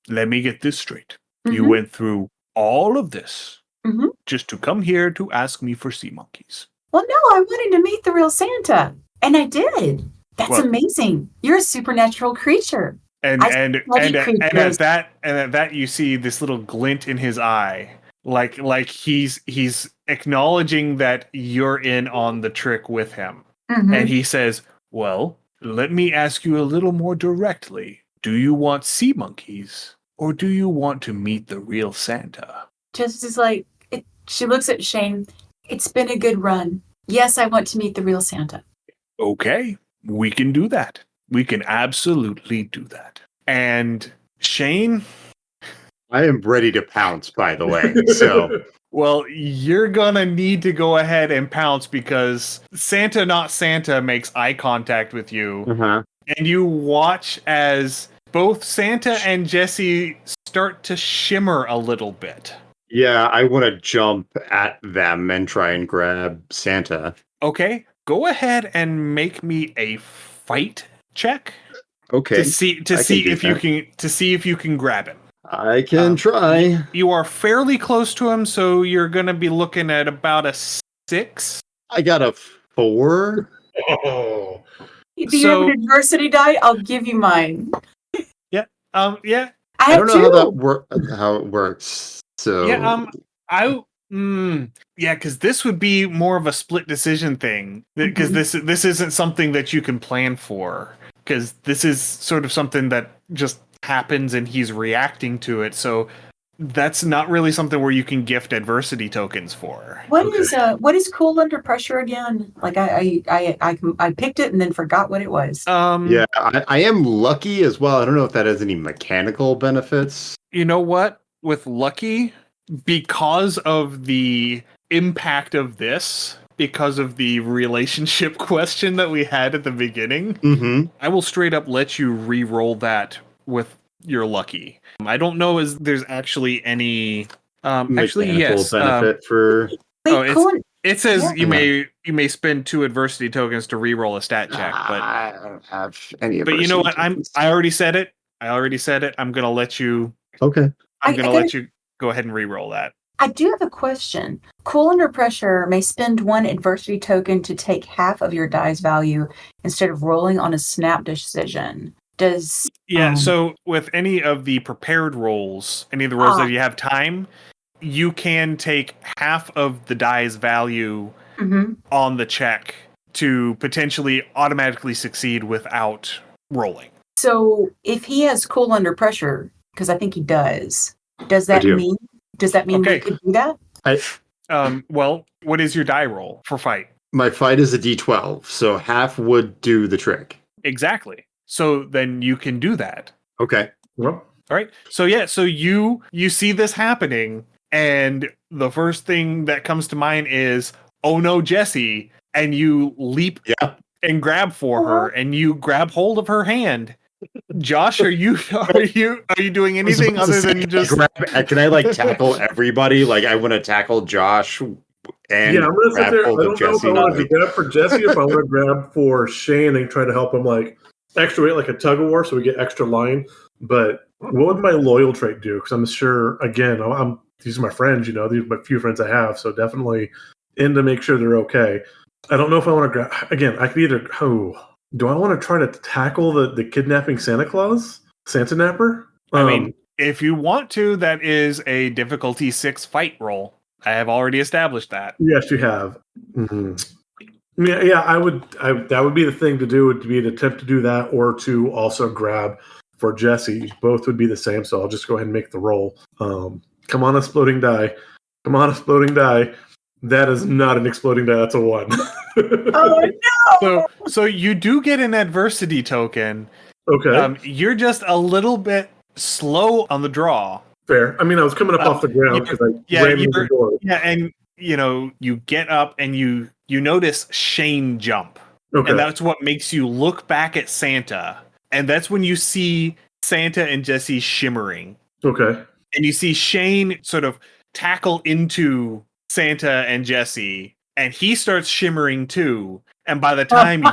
Let me get this straight. Mm-hmm. You went through all of this Mm-hmm. just to come here to ask me for sea monkeys. Well, no, I wanted to meet the real Santa, and I did. That's amazing. You're a supernatural creature. And at that you see this little glint in his eye, like he's acknowledging that you're in on the trick with him. Mm-hmm. And he says, "Well, let me ask you a little more directly. Do you want sea monkeys, or do you want to meet the real Santa?" Just like she looks at Shane. It's been a good run. Yes, I want to meet the real Santa. Okay, we can do that. We can absolutely do that. And Shane, I am ready to pounce, by the way. So, well, you're gonna need to go ahead and pounce because Santa Not Santa makes eye contact with you. And you watch as both Santa and Jessie start to shimmer a little bit. yeah, I want to jump at them and try and grab Santa. Okay, go ahead and make me a fight check Okay, to see if you can grab him. I can try. You are fairly close to him, so you're going to be looking at about a 6. I got a 4. Oh, Do you have an So- adversity die? I'll give you mine. Yeah. Yeah. I I have don't know two. how it works. So Yeah. Yeah, because this would be more of a split decision thing. Because this isn't something that you can plan for. Because this is sort of something that just happens and he's reacting to it. So that's not really something where you can gift adversity tokens for. What is cool under pressure again? Like I picked it and then forgot what it was. yeah, I am lucky as well. I don't know if that has any mechanical benefits. You know what? With Lucky, because of the impact of this, because of the relationship question that we had at the beginning, Mm-hmm. I will straight up let you re-roll that with your Lucky. I don't know if there's actually any. Actually, Mechanical yes. benefit for Wait, cool. It says Yeah. you may spend 2 adversity tokens to re-roll a stat check, but I don't have any. but you know what? tokens. I already said it. I'm gonna let you. Okay. I'm gonna let you go ahead and re-roll that. I do have a question. Cool under pressure may spend 1 adversity token to take half of your die's value instead of rolling on a snap decision. Does Yeah, so with any of the prepared rolls, any of the rolls that you have time, you can take half of the die's value on the check to potentially automatically succeed without rolling. So if he has cool under pressure, because I think he does that do. mean we could do that? Well, what is your die roll for fight? My fight is a D12, so half would do the trick. Exactly. So then you can do that. Okay. well, All right. So yeah, so you see this happening, and the first thing that comes to mind is, oh no, Jesse, and you leap and grab for her, and you grab hold of her hand. Josh, are you doing anything other than just Can I like tackle everybody? Like I want to tackle Josh and yeah, I'm gonna sit grab there. I hold don't of know if Jesse. I want to grab for Jesse or if I want to grab for Shane and try to help him like extra weight, like a tug of war, so we get extra line. But what would my loyal trait do? Because I'm sure, again, these are my friends. These are my few friends I have, so definitely in to make sure they're okay. I don't know if I want to grab again. I could either. Do I want to try to tackle the kidnapping Santa Claus, Santa Napper? I mean, if you want to, that is a difficulty 6 fight roll. I have already established that. Yes, you have. Mm-hmm. Yeah, I would. That would be the thing to do. Would be to attempt to do that, or to also grab for Jesse. Both would be the same. So I'll just go ahead and make the roll. Come on, exploding die. Come on, exploding die. That is not an exploding die. That's a 1. Oh no! So you do get an adversity token. Okay. You're just a little bit slow on the draw. Fair. I mean, I was coming up off the ground because I ran into the door. Yeah, and you get up and you notice Shane jump. Okay. And that's what makes you look back at Santa. And that's when you see Santa and Jesse shimmering. Okay. And you see Shane sort of tackle into Santa and Jesse, and he starts shimmering too. And by the time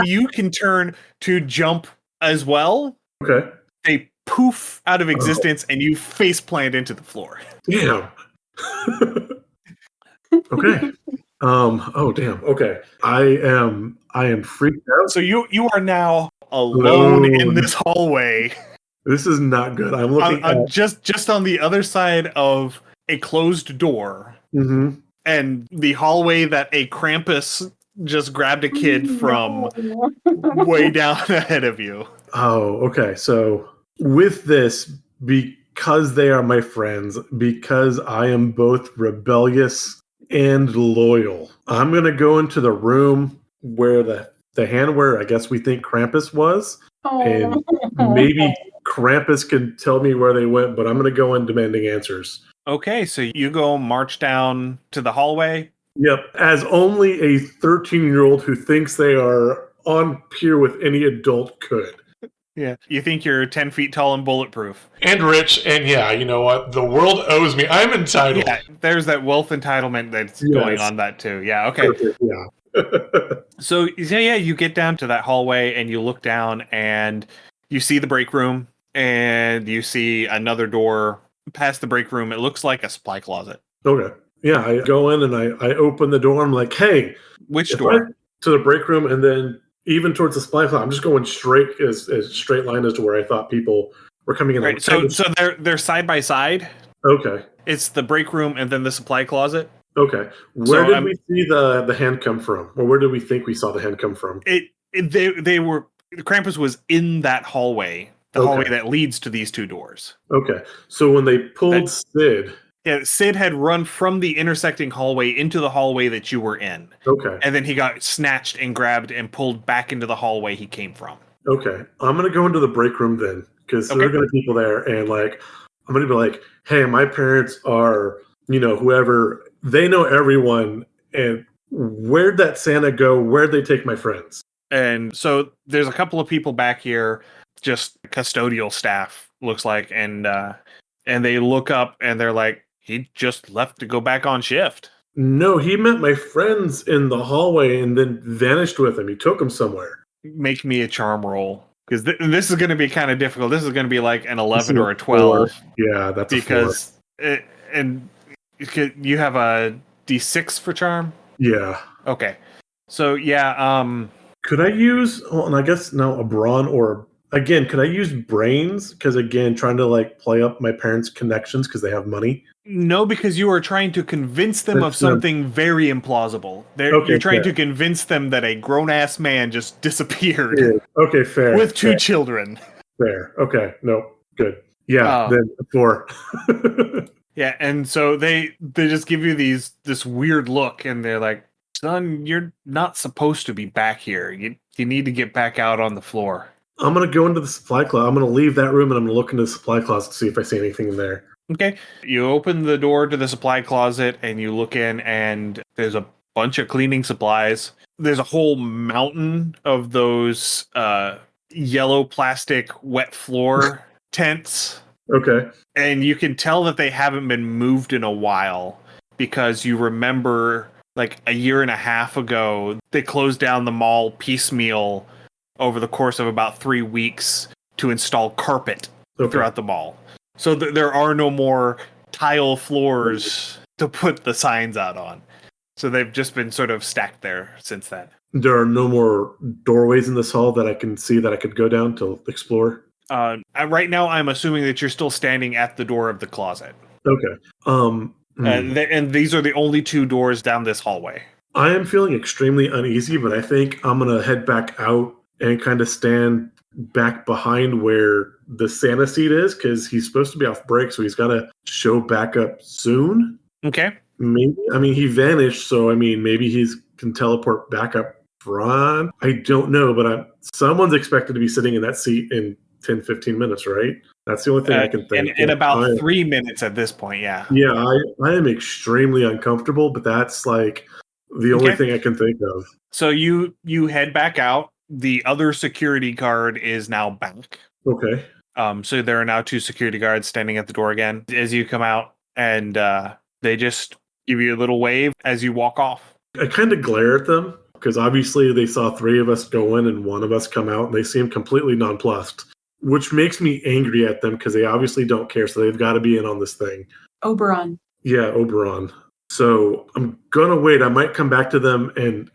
you can turn to jump as well, Okay. they poof out of existence and you face plant into the floor. Damn. Okay. Oh damn. Okay. I am freaked out. So you are now alone in this hallway. This is not good. I'm looking at just on the other side of a closed door, and the hallway that a Krampus just grabbed a kid from way down ahead of you. Oh, okay. So with this, because they are my friends, because I am both rebellious and loyal, I'm gonna go into the room where the hand where I guess we think Krampus was, and maybe Krampus can tell me where they went, but I'm gonna go in demanding answers. Okay, so you go march down to the hallway. Yep, as only a 13-year-old who thinks they are on peer with any adult could. Yeah. You think you're 10 feet tall and bulletproof. And rich, and yeah, you know what? The world owes me. I'm entitled. Yeah, there's that wealth entitlement that's going on that too. Yeah, okay. Perfect, yeah. So, yeah, you get down to that hallway and you look down and you see the break room and you see another door past the break room. It looks like a supply closet. Okay. Yeah, I go in and I open the door. I'm like, hey, Which if door? to the break room, and then even towards the supply closet, I'm just going straight as straight line as to where I thought people were coming in. Right. So they're side by side. Okay. It's the break room and then the supply closet. Okay. Where did we see the hand come from? Or where did we think we saw the hand come from? They were Krampus was in that hallway, the hallway that leads to these two doors. Okay. So when they pulled Sid. Yeah, Sid had run from the intersecting hallway into the hallway that you were in. Okay. And then he got snatched and grabbed and pulled back into the hallway he came from. Okay. I'm going to go into the break room then, because there are going to be people there. And like, I'm going to be like, hey, my parents are, whoever, they know everyone. And where'd that Santa go? Where'd they take my friends? And so there's a couple of people back here, just custodial staff, looks like. And they look up and they're like, he just left to go back on shift. No, he met my friends in the hallway and then vanished with them. He took them somewhere. Make me a charm roll. Because this is going to be kind of difficult. This is going to be like an 11 or a 12. 4. Yeah, that's because you have a D6 for charm? Yeah. Okay. So, yeah. Could I use, and I guess now a brawn or... Again, could I use brains? Because again, trying to like play up my parents' connections because they have money. No, because you are trying to convince them of something very implausible. You're trying to convince them that a grown-ass man just disappeared. Yeah. Okay, fair. With 2 children. Fair. Okay. No. Good. Yeah. Then 4. Yeah, and so they just give you this weird look, and they're like, "Son, you're not supposed to be back here. You need to get back out on the floor." I'm going to go into the supply closet. I'm going to leave that room and I'm going to look into the supply closet to see if I see anything in there. Okay. You open the door to the supply closet and you look in and there's a bunch of cleaning supplies. There's a whole mountain of those yellow plastic wet floor tents. Okay. And you can tell that they haven't been moved in a while because you remember like a year and a half ago, they closed down the mall piecemeal over the course of about 3 weeks to install carpet throughout the mall. So there are no more tile floors to put the signs out on. So they've just been sort of stacked there since then. There are no more doorways in this hall that I can see that I could go down to explore? Right now, I'm assuming that you're still standing at the door of the closet. Okay. And these are the only 2 doors down this hallway. I am feeling extremely uneasy, but I think I'm going to head back out and kind of stand back behind where the Santa seat is, because he's supposed to be off break, so he's got to show back up soon. Okay. Maybe. I mean, he vanished, so I mean, maybe he can teleport back up front. I don't know, but someone's expected to be sitting in that seat in 10, 15 minutes, right? That's the only thing I can think. In about 3 minutes at this point, yeah. Yeah, I am extremely uncomfortable, but that's like the only thing I can think of. So you head back out. The other security guard is now back. Okay. So there are now 2 security guards standing at the door again as you come out, and they just give you a little wave as you walk off. I kind of glare at them because obviously they saw 3 of us go in and 1 of us come out, and they seem completely nonplussed, which makes me angry at them because they obviously don't care, so they've got to be in on this thing. Oberon. Yeah, Oberon. So I'm going to wait. I might come back to them and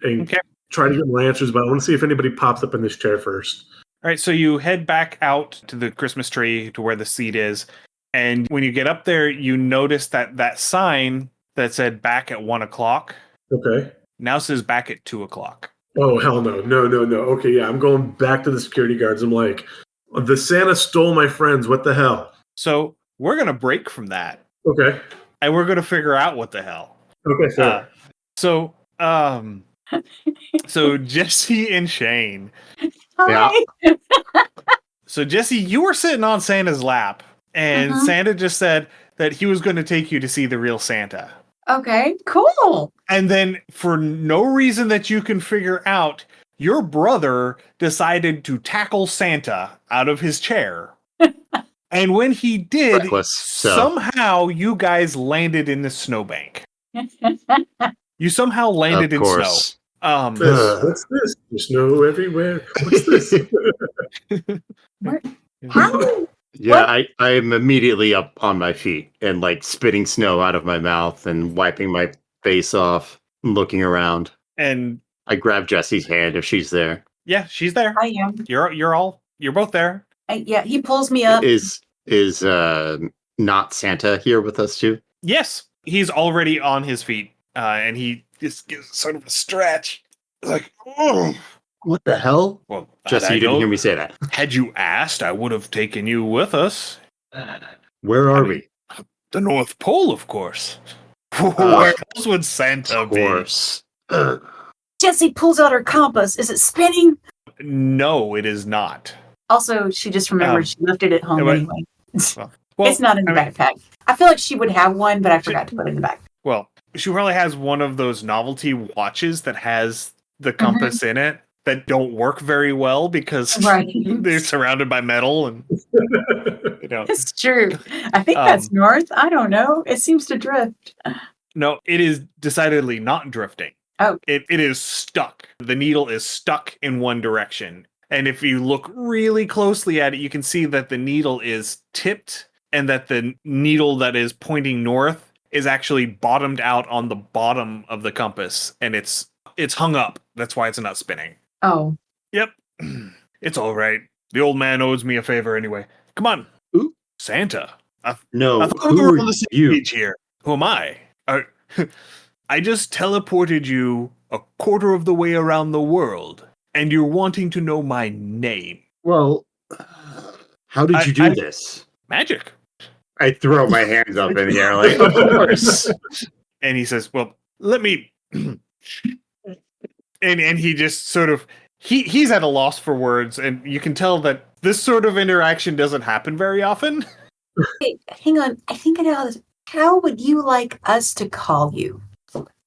try to get more answers, but I want to see if anybody pops up in this chair first. All right, so you head back out to the Christmas tree to where the seat is, and when you get up there, you notice that sign that said back at 1 o'clock. Okay. Now says back at 2 o'clock. Oh, hell no. No. Okay, yeah, I'm going back to the security guards. I'm like, the Santa stole my friends. What the hell? So we're going to break from that. Okay. And we're going to figure out what the hell. Okay, fair. So Jesse and Shane. Hi. Yeah. So Jesse, you were sitting on Santa's lap, and Santa just said that he was going to take you to see the real Santa. Okay, cool. And then for no reason that you can figure out, your brother decided to tackle Santa out of his chair. And when he did, somehow you guys landed in the snowbank. You somehow landed in snow. What's this? There's snow everywhere. What's this? Yeah, I'm immediately up on my feet and like spitting snow out of my mouth and wiping my face off and looking around. And I grab Jessie's hand if she's there. yeah, she's there. I am. You're both there. Yeah, he pulls me up. Is not Santa here with us too? Yes, he's already on his feet, and he just gives sort of a stretch. It's like, oh. What the hell? Well, Jesse, you didn't hear me say that. Had you asked, I would have taken you with us. Where are we? The North Pole, of course. Where else would Santa Of course. Jessie pulls out her compass. Is it spinning? be? No, it is not. Also, she just remembered she left it at home anyway. Well, It's not in the backpack. I feel like she would have one, but I forgot to put it in the back. Well, she probably has one of those novelty watches that has the compass in it that don't work very well because they're surrounded by metal and It's true. I think that's north. I don't know. It seems to drift. No, it is decidedly not drifting. Oh. It is stuck. The needle is stuck in one direction. And if you look really closely at it, you can see that the needle is tipped and that the needle that is pointing north is actually bottomed out on the bottom of the compass, and it's hung up. That's why it's not spinning. Oh. Yep. It's all right. The old man owes me a favor anyway. Come on. Who? Santa. No, I thought we were on the same page here. Who am I? I just teleported you a quarter of the way around the world, and you're wanting to know my name. Well, how did you do this? Magic. I throw my hands up in the air like, of course. And he says, well, let me... and he just sort of... He's at a loss for words, and you can tell that this sort of interaction doesn't happen very often. Hey, hang on. I think I know how this... How would you like us to call you?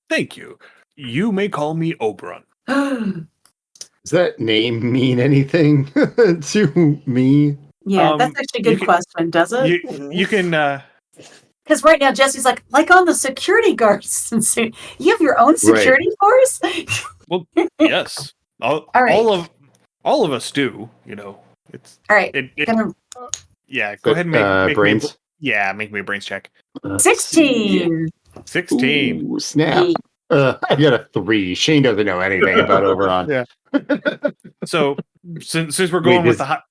Thank you. You may call me Oberon. Does that name mean anything to me? Yeah, that's actually a good question, does it? You can... Because right now Jesse's like on the security guards. You have your own security force? Well, yes. All of us do, you know. It's all right. Yeah, go ahead and make brains. Make me a brains check. 16. 16. Ooh, snap. I got a 3. Shane doesn't know anything about Oberon. Yeah. So since we're going with the high,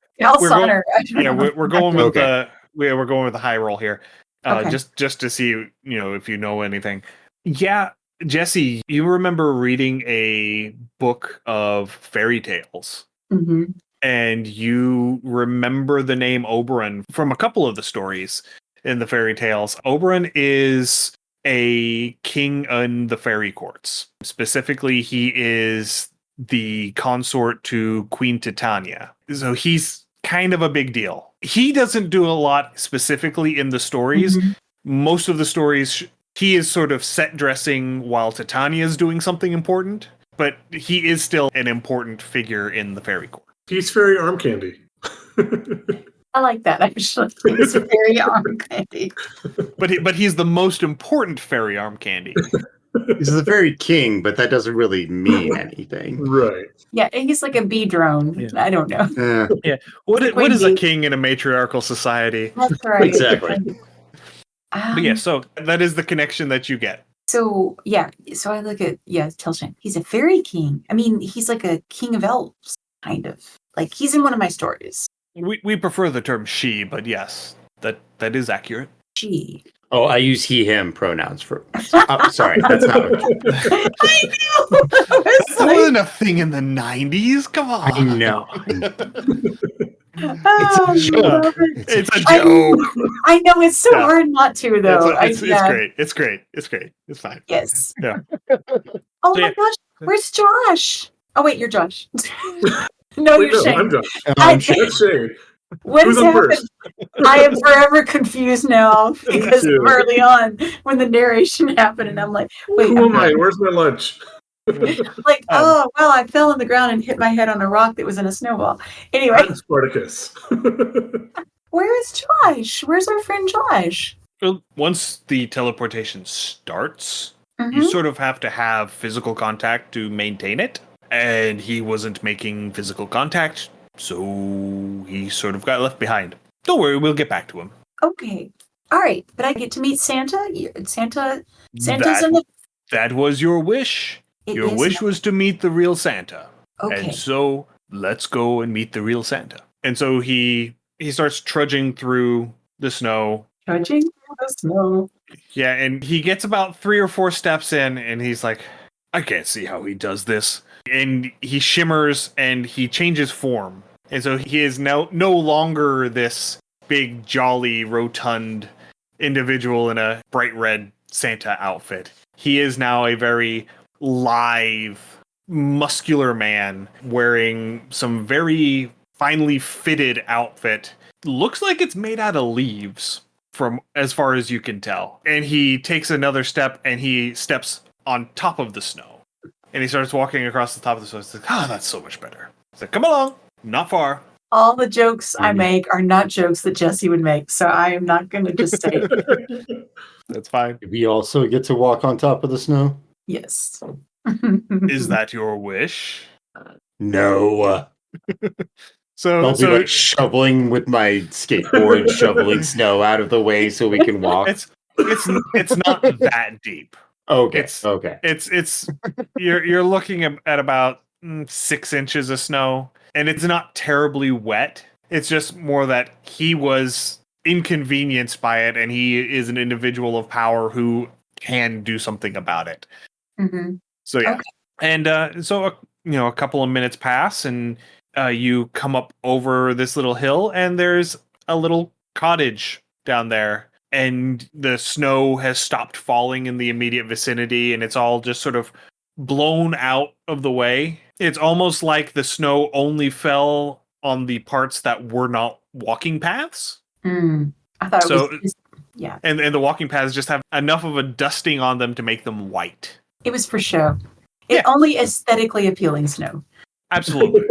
we're going with we're going with the high roll here. Just to see, you know, if you know anything. Yeah, Jesse, you remember reading a book of fairy tales. Mm-hmm. And you remember the name Oberon from a couple of the stories in the fairy tales. Oberon is a king in the fairy courts. Specifically, he is the consort to Queen Titania. So he's kind of a big deal. He doesn't do a lot specifically in the stories. Mm-hmm. Most of the stories, he is sort of set dressing while Titania is doing something important, but he is still an important figure in the fairy court. He's fairy arm candy. I like that, actually. He's fairy arm candy. But he's the most important fairy arm candy. He's the fairy king, but that doesn't really mean anything. Right. Yeah, he's like a bee drone. Yeah. I don't know. Yeah. What is a king in a matriarchal society? That's right. Exactly. But yeah, so that is the connection that you get. So, yeah. So I look at, tell Shane. He's a fairy king. I mean, he's like a king of elves, kind of. Like, he's in one of my stories. We prefer the term she, but yes, that is accurate. She. Oh, I use he, him pronouns for... Oh, sorry, that's not what... I know! That wasn't a thing in the 90s. Come on. I know. It's a joke. It's a joke. I know, it's so hard not to, though. It's great. It's great. It's fine. Yes. Yeah. Oh my gosh, where's Josh? Oh, wait, you're Josh. No, you're Shane. I'm Josh. I'm Shane. What's happened? I am forever confused now because early on when the narration happened, and I'm like, wait, who am I? Where's my lunch? Like, oh, well, I fell on the ground and hit my head on a rock that was in a snowball. Anyway. I'm Spartacus. Where is Josh? Where's our friend Josh? Well, once the teleportation starts, you sort of have to have physical contact to maintain it. And he wasn't making physical contact, so he sort of got left behind. Don't worry, we'll get back to him. Okay. All right. But I get to meet Santa? Santa's That, in the... that was your wish. It Your is wish was to meet the real Santa. Okay. And so let's go and meet the real Santa. And so he starts trudging through the snow. Trudging through the snow. Yeah, and he gets about 3 or 4 steps in, and he's like, I can't see how he does this. And he shimmers, and he changes form. And so he is now no longer this big, jolly, rotund individual in a bright red Santa outfit. He is now a very live, muscular man wearing some very finely fitted outfit. Looks like it's made out of leaves, from as far as you can tell. And he takes another step, and he steps on top of the snow. And he starts walking across the top of the snow. He's like, that's so much better. He's like, come along. Not far. All the jokes I make are not jokes that Jesse would make, so I am not going to just say That's fine. We also get to walk on top of the snow? yes. Is that your wish? No. So, I'll be like shoveling with my skateboard, shoveling snow out of the way so we can walk. it's not that deep. Okay. Okay. It's you're looking at about 6 inches of snow, and it's not terribly wet. It's just more that he was inconvenienced by it, and he is an individual of power who can do something about it. Mm-hmm. So yeah, Okay. and so a couple of minutes pass, and you come up over this little hill, and there's a little cottage down there. And the snow has stopped falling in the immediate vicinity, and it's all just sort of blown out of the way. It's almost like the snow only fell on the parts that were not walking paths. I thought it was... Yeah. And the walking paths just have enough of a dusting on them to make them white. It was for show. Only aesthetically appealing snow. Absolutely.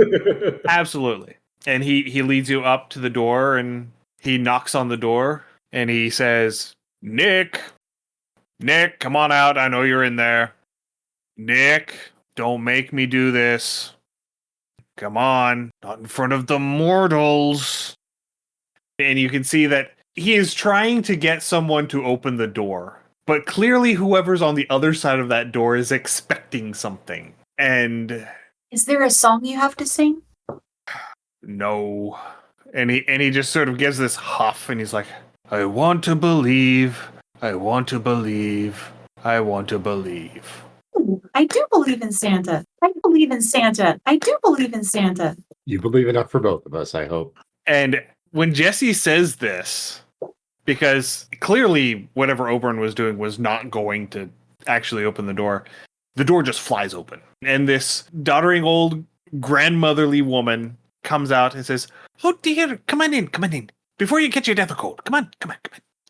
Absolutely. And he leads you up to the door, and he knocks on the door. And he says, Nick, come on out. I know you're in there. Nick, don't make me do this. Come on, not in front of the mortals. And you can see that he is trying to get someone to open the door. But clearly whoever's on the other side of that door is expecting something. And... Is there a song you have to sing? No. And he just sort of gives this huff, and he's like, I want to believe. I want to believe. I want to believe. Ooh, I do believe in Santa. I believe in Santa. I do believe in Santa. You believe enough for both of us, I hope. And when Jesse says this, because clearly whatever Oberon was doing was not going to actually open the door just flies open. And this doddering old grandmotherly woman comes out and says, oh dear, come on in. Before you catch your death cold. Come on.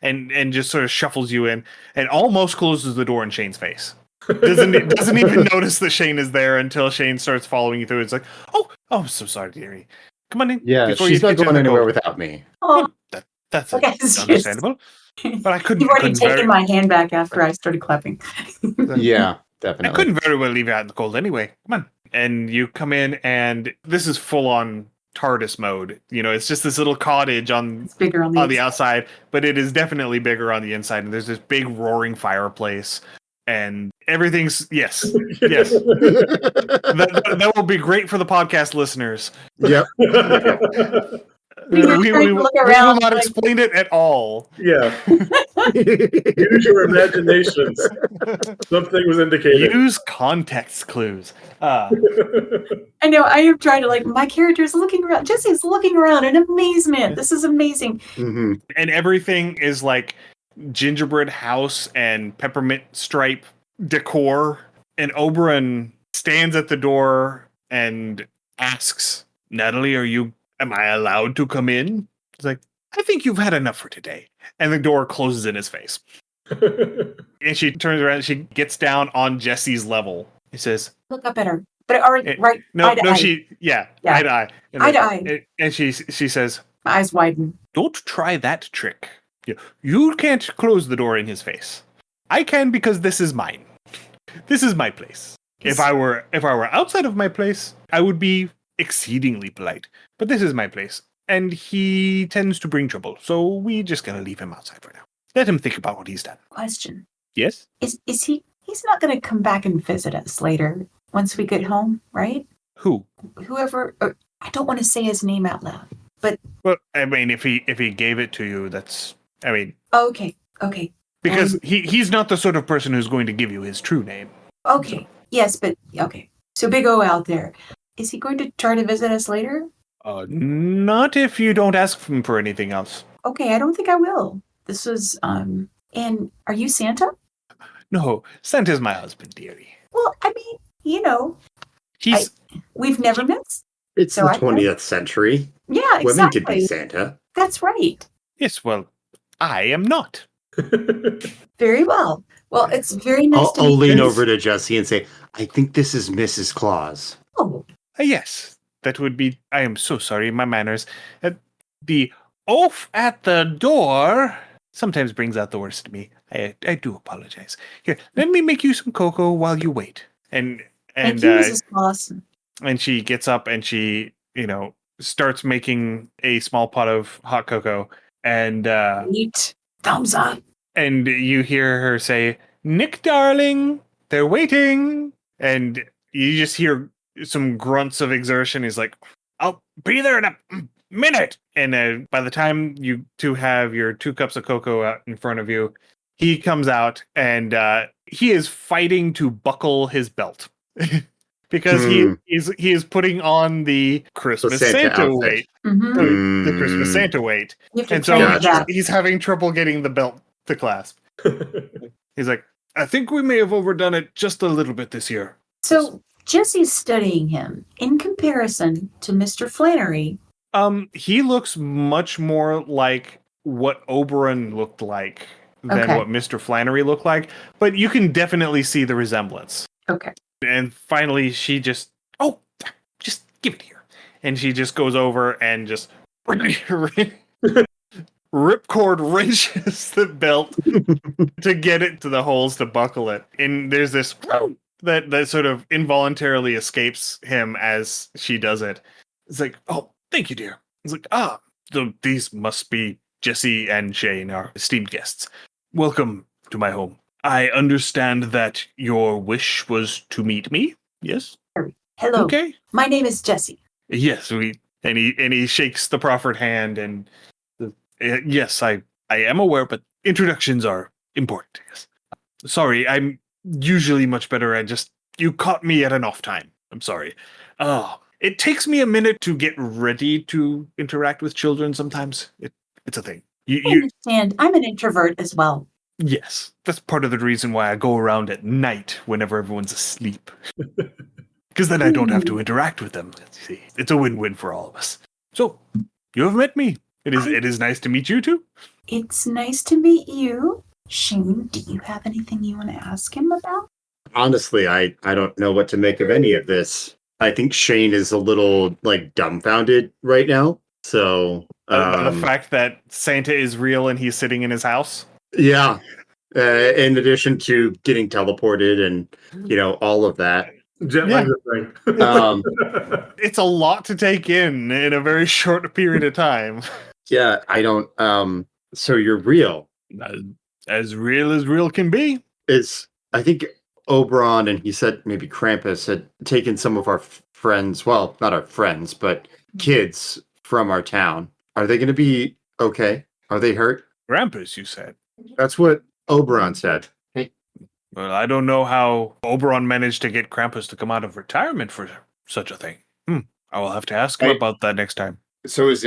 And just sort of shuffles you in and almost closes the door in Shane's face. Doesn't even notice that Shane is there until Shane starts following you through. It's like, oh, I'm so sorry, dearie. Come on in. Yeah, she's not going anywhere without me. Oh, that's yes, understandable. But I couldn't. You've already taken my hand back after I started clapping. Yeah, definitely. I couldn't very well leave you out in the cold anyway. Come on. And you come in, and this is full on TARDIS mode. You know, it's just this little cottage It's bigger on the outside, but it is definitely bigger on the inside. And there's this big roaring fireplace, and everything's yes. That will be great for the podcast listeners. Yep. We will not explain it at all. Yeah. Use your imaginations. Something was indicated. Use context clues. I know. I am trying to my character's looking around. Jesse's looking around in amazement. This is amazing. Mm-hmm. And everything is like gingerbread house and peppermint stripe decor. And Oberon stands at the door and asks, Natalie, am I allowed to come in? He's like, I think you've had enough for today. And the door closes in his face. And she turns around and she gets down on Jesse's level. He says, Look up at her. But right. eye to eye. Yeah. Eye to eye. And Eye to eye. And she says, My eyes widen. don't try that trick. You can't close the door in his face. I can because this is mine. This is my place. If I were outside of my place, I would be exceedingly polite. But this is my place. and he tends to bring trouble. So we just gonna leave him outside for now. Let him think about what he's done. Question. Yes? Is he's not going to come back and visit us later once we get home, right? Who? Whoever, I don't want to say his name out loud, but Well, I mean, if he gave it to you, that's, I mean, okay. because he's not the sort of person who's going to give you his true name. Okay. Yes, but okay. So Big O out there. Is he going to try to visit us later? Not if you don't ask him for anything else. Okay, I don't think I will. This was and are you Santa? No, Santa's my husband, dearie. Well, I mean, we've never met. It's So the I- 20th century. Yeah, Women could be exactly. Santa. That's right. Yes, well, I am not. Very well. Well, it's very nice to I'll meet lean you. over to Jesse and say, I think this is Mrs. Claus. Oh, Yes, that would be. I am so sorry, my manners. The oaf at the door sometimes brings out the worst in me. I do apologize. Here, let me make you some cocoa while you wait. And thank you, Mrs. Claus. and she gets up and she, starts making a small pot of hot cocoa. And Eat. Thumbs up. and you hear her say, "Nick, darling, they're waiting." And you just hear some grunts of exertion. He's like, "I'll be there in a minute." And by the time you two have your 2 cups of cocoa out in front of you, he comes out and he is fighting to buckle his belt because he is putting on the Christmas Santa Santa outfit. weight. Mm-hmm. The Christmas Santa weight. You have to And so train Gotcha. that. he's having trouble getting the belt to clasp. He's like, "I think we may have overdone it just a little bit this year." So Jesse's studying him in comparison to Mr. Flannery. He looks much more like what Oberon looked like than Okay. what Mr. Flannery looked like, but you can definitely see the resemblance. Okay. And finally, she just give it here. And she just goes over and just ripcord wrenches the belt to get it to the holes to buckle it. And there's this that sort of involuntarily escapes him as she does it. It's like, "Oh, thank you, dear." It's like, these must be Jesse and Shane, our esteemed guests. Welcome to my home. I understand that your wish was to meet me. Yes? Hello. Okay. My name is Jesse. Yes, and he shakes the proffered hand and yes, I am aware, but introductions are important. Yes. Sorry, I'm usually much better at you caught me at an off time. I'm sorry. It takes me a minute to get ready to interact with children sometimes. It's a thing. I understand. I'm an introvert as well. Yes, that's part of the reason why I go around at night whenever everyone's asleep. Because then I don't have to interact with them. See, it's a win-win for all of us. So, you have met me. It is nice to meet you too. It's nice to meet you. Shane, do you have anything you want to ask him about? Honestly, I don't know what to make of any of this. I think Shane is a little dumbfounded right now. So The fact that Santa is real and he's sitting in his house. yeah. In addition to getting teleported and all of that. Jet Yeah. lag's a thing. It's a lot to take in a very short period of time. Yeah, I don't. So you're real. As real can be. I think Oberon and he said maybe Krampus had taken some of our friends. Well, not our friends, but kids from our town. Are they going to be okay? Are they hurt? Krampus, you said. That's what Oberon said. Well, I don't know how Oberon managed to get Krampus to come out of retirement for such a thing. I will have to ask him about that next time. So is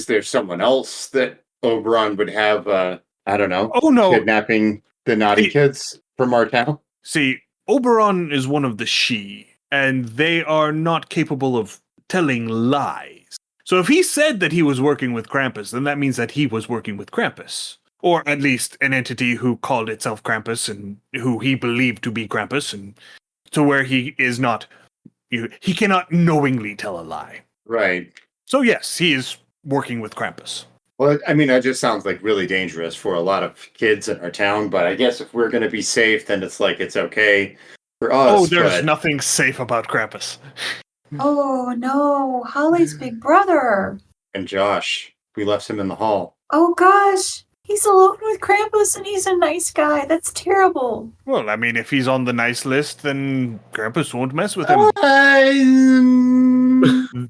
there someone else that Oberon would have, I don't know, Oh, no. kidnapping the naughty kids from our town? See, Oberon is one of the She, and they are not capable of telling lies. So if he said that he was working with Krampus, then that means that he was working with Krampus. Or at least an entity who called itself Krampus and who he believed to be Krampus, and to where he is not, he cannot knowingly tell a lie. Right. So yes, he is working with Krampus. Well, that just sounds like really dangerous for a lot of kids in our town, but I guess if we're going to be safe, then it's okay for us. Oh, there's nothing safe about Krampus. Oh no, Holly's big brother. And Josh, we left him in the hall. Oh gosh, he's alone with Krampus and he's a nice guy. That's terrible. Well, I mean, if he's on the nice list, then Krampus won't mess with him.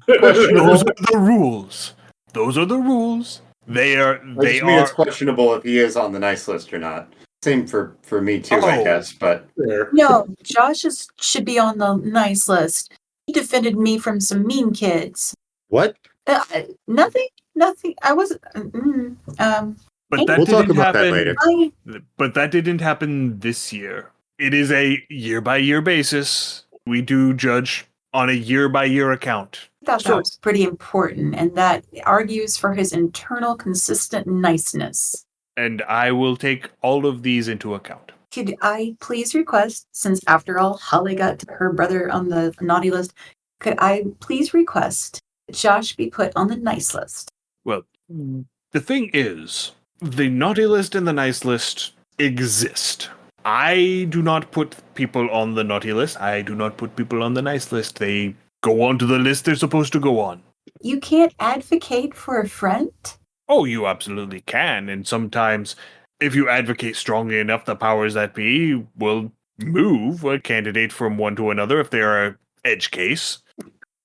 Questionable. Those are the rules. Those are the rules. They are. I They just mean it's are. questionable if he is on the nice list or not. Same for me too, I Oh. guess. But There. No, should be on the nice list. He defended me from some mean kids. what? Nothing. I wasn't. But that We'll talk didn't about that happen. later. But that didn't happen this year. It is a year-by-year basis. We do judge on a year-by-year account. I thought So- that was pretty important, and that argues for his internal consistent niceness. And I will take all of these into account. Could I please request, since after all, Holly got her brother on the naughty list, could I please request that Josh be put on the nice list? Well, the thing is, the naughty list and the nice list exist. I do not put people on the naughty list. I do not put people on the nice list. They go on to the list they're supposed to go on. You can't advocate for a friend? Oh, you absolutely can. And sometimes, if you advocate strongly enough, the powers that be will move a candidate from one to another if they're an edge case.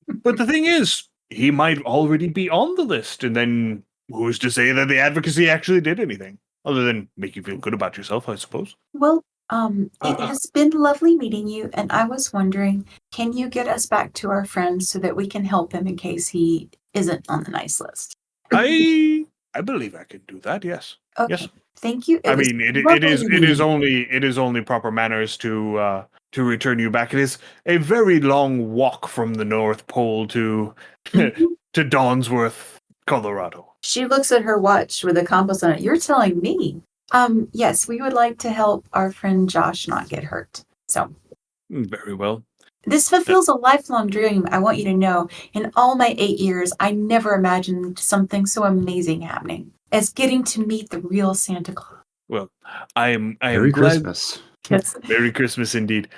But the thing is, he might already be on the list, and then who's to say that the advocacy actually did anything? Other than make you feel good about yourself, I suppose. Well, it has been lovely meeting you, and I was wondering, can you get us back to our friends so that we can help him in case he isn't on the nice list? I believe I can do that, yes. Okay. Yes. Thank you. I was mean, it lovely is meeting you. it is only proper manners to return you back. It is a very long walk from the North Pole to Mhm. to Dawnsworth, Colorado. She looks at her watch with a compass on it. You're telling me. Yes, we would like to help our friend Josh not get hurt. So Very well. this fulfills a lifelong dream. I want you to know, in all my 8 years, I never imagined something so amazing happening as getting to meet the real Santa Claus. Well, I am Merry glad. Christmas. Yes. Merry Christmas indeed.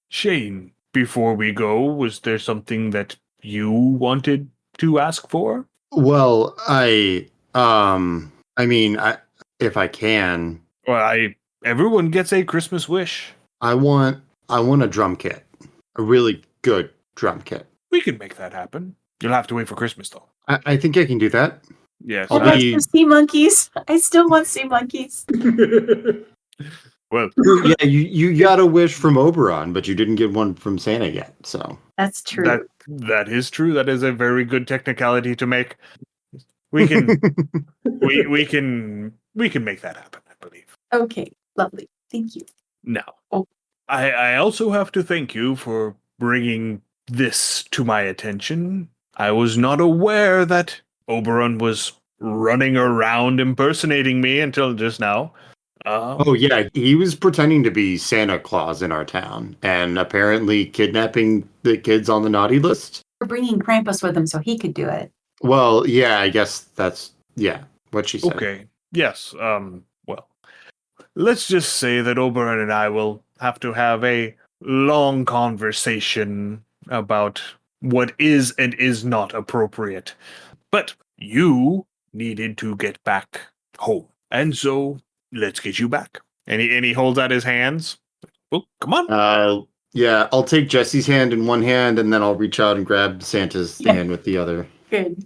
Shane, before we go, was there something that you wanted to ask for? Well, if I can, Well, everyone gets a Christmas wish. I want a drum kit. A really good drum kit. We can make that happen. You'll have to wait for Christmas, though. I think I can do that. Yes. I'll I want be- some sea monkeys. I still want sea monkeys. Well, Yeah, you got a wish from Oberon, but you didn't get one from Santa yet. So That's true. that is true. That is a very good technicality to make. We can we can make that happen, I believe. Okay, lovely. Thank you. Now, Oh. I also have to thank you for bringing this to my attention. I was not aware that Oberon was running around impersonating me until just now. Oh yeah, he was pretending to be Santa Claus in our town, and apparently kidnapping the kids on the naughty list. We're bringing Krampus with him so he could do it. Well, yeah, I guess that's what she said. Okay. Yes. Well, let's just say that Oberon and I will have to have a long conversation about what is and is not appropriate. But you needed to get back home, and so let's get you back. And he holds out his hands. Oh, come on. Yeah, I'll take Jesse's hand in one hand, and then I'll reach out and grab Santa's Yeah. hand with the other. Good.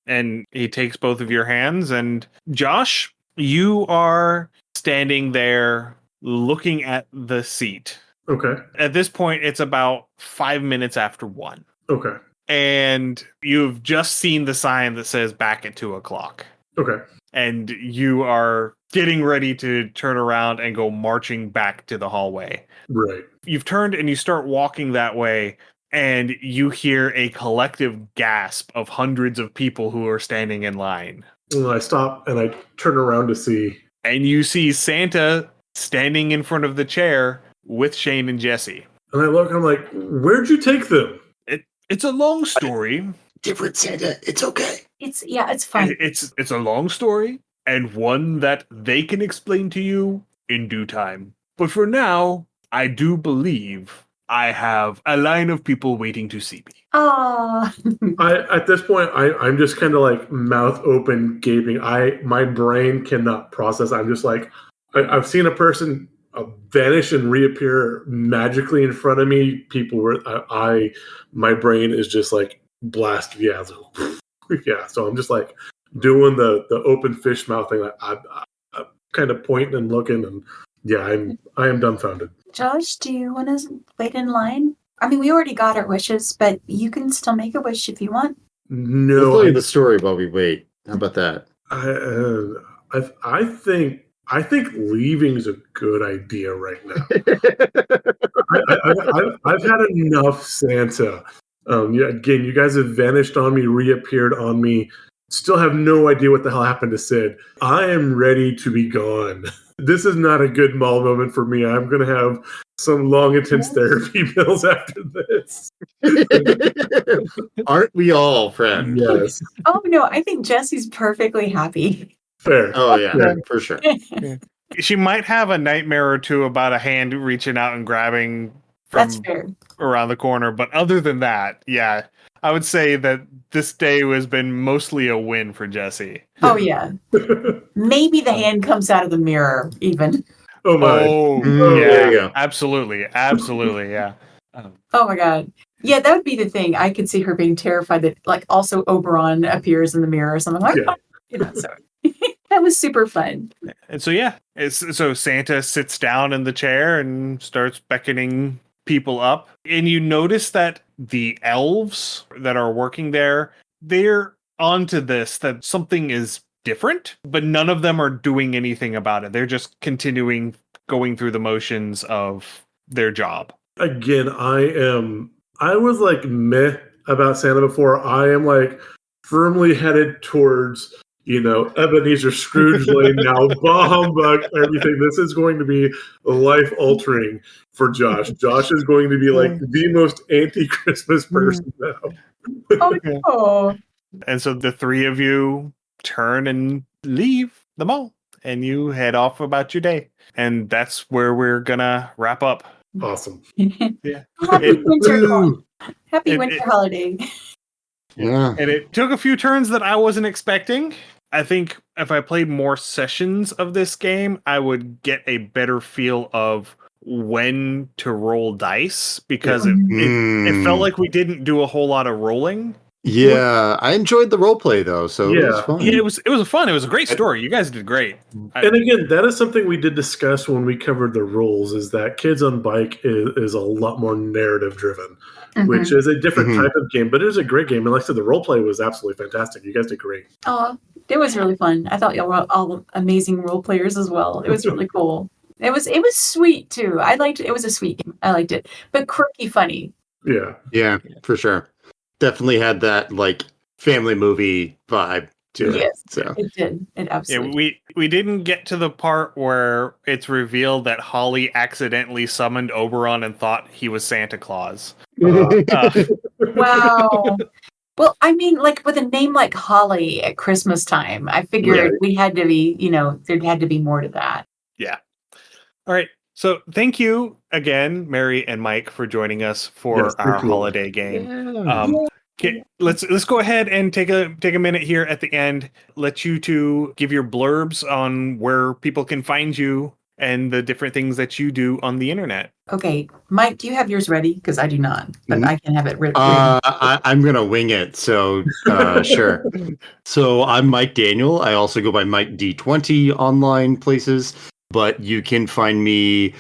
And he takes both of your hands. And Josh, you are standing there looking at the seat. Okay. At this point, it's about 5 minutes after 1. Okay. And you've just seen the sign that says back at 2:00. Okay. And you are getting ready to turn around and go marching back to the hallway. Right. You've turned and you start walking that way, and you hear a collective gasp of hundreds of people who are standing in line. And I stop and I turn around to see. And you see Santa standing in front of the chair with Shane and Jesse. And I look and I'm like, where'd you take them? It's a long story. Different Santa, it's okay. It's fine. It's a long story, and one that they can explain to you in due time. But for now, I do believe I have a line of people waiting to see me. Ah. At this point, I'm just kind of like mouth open, gaping. My brain cannot process. I'm just like, I've seen a person vanish and reappear magically in front of me. People were, my brain is just like blast. Yeah, yeah. So I'm just like doing the open fish mouth thing. Like, I'm kind of pointing and looking, and yeah, I am dumbfounded. Josh, do you want to wait in line? I mean, we already got our wishes, but you can still make a wish if you want. We'll No, tell you the story while we wait. How about that? I think leaving is a good idea right now. I've had enough Santa. Yeah, again, you guys have vanished on me, reappeared on me. Still have no idea what the hell happened to Sid. I am ready to be gone. This is not a good mall moment for me. I'm going to have some long, intense therapy bills after this. Aren't we all, friend? Yes. Oh, no, I think Jesse's perfectly happy. Fair. Oh, yeah, Yeah. for sure. She might have a nightmare or two about a hand reaching out and grabbing from That's fair. around the corner, but other than that, yeah, I would say that this day has been mostly a win for Jesse. Oh, yeah. Maybe the hand comes out of the mirror, even. Oh my. Oh, There yeah, you go. absolutely, yeah. Oh, my God. Yeah, that would be the thing. I could see her being terrified that, like, also Oberon appears in the mirror or something like that. You know, so that was super fun. And so yeah, so Santa sits down in the chair and starts beckoning people up, and you notice that the elves that are working there, they're onto this, that something is different, but none of them are doing anything about it. They're just continuing going through the motions of their job. Again, I was like meh about Santa before. I am like firmly headed towards, Ebenezer Scrooge Lane now, bah humbug, everything. This is going to be life altering for Josh. Josh is going to be like the most anti-Christmas person now. Oh, no. And so the three of you turn and leave the mall, and you head off about your day. And that's where we're gonna wrap up. Awesome. Yeah. Happy It- winter holiday. Yeah. And it took a few turns that I wasn't expecting. I think if I played more sessions of this game, I would get a better feel of when to roll dice, because it felt like we didn't do a whole lot of rolling. Yeah, I enjoyed the roleplay though, so it was Yeah. fun. Yeah, it was fun. It was a great story. You guys did great. And again, that is something we did discuss when we covered the rules, is that Kids on Bike is a lot more narrative driven, which is a different type of game, but it was a great game. And like I said, the role play was absolutely fantastic. You guys did great. Oh, it was really fun. I thought y'all were all amazing role players as well. It was really cool. It was sweet too. I liked it. It was a sweet game. I liked it, but quirky, funny. Yeah. Yeah, for sure. Definitely had that like family movie vibe to Yes, it. So it did. It Yeah, absolutely. we didn't get to the part where it's revealed that Holly accidentally summoned Oberon and thought he was Santa Claus. Wow. Well, I mean, like with a name like Holly at Christmas time, I figured we had to be, there had to be more to that. Yeah. All right. So thank you again, Mary and Mike, for joining us for Yes, our thank you. holiday game. Let's go ahead and take a minute here at the end. Let you two give your blurbs on where people can find you and the different things that you do on the internet. Okay, Mike, do you have yours ready? Because I do not, but I can have it written. I'm gonna wing it. So sure. So I'm Mike Daniel. I also go by Mike D20 online places, but you can find me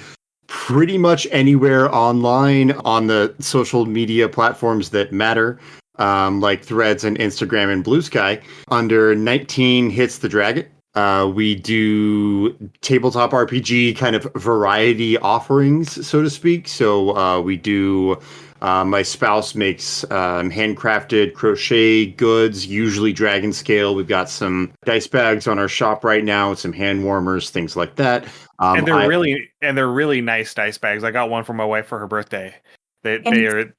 pretty much anywhere online on the social media platforms that matter, like Threads and Instagram and Blue Sky, under 19 Hits the Dragon. We do tabletop RPG kind of variety offerings, so to speak. So we do, my spouse makes handcrafted crochet goods, usually dragon scale. We've got some dice bags on our shop right now, some hand warmers, things like that. And they're really nice dice bags. I got one for my wife for her birthday. They're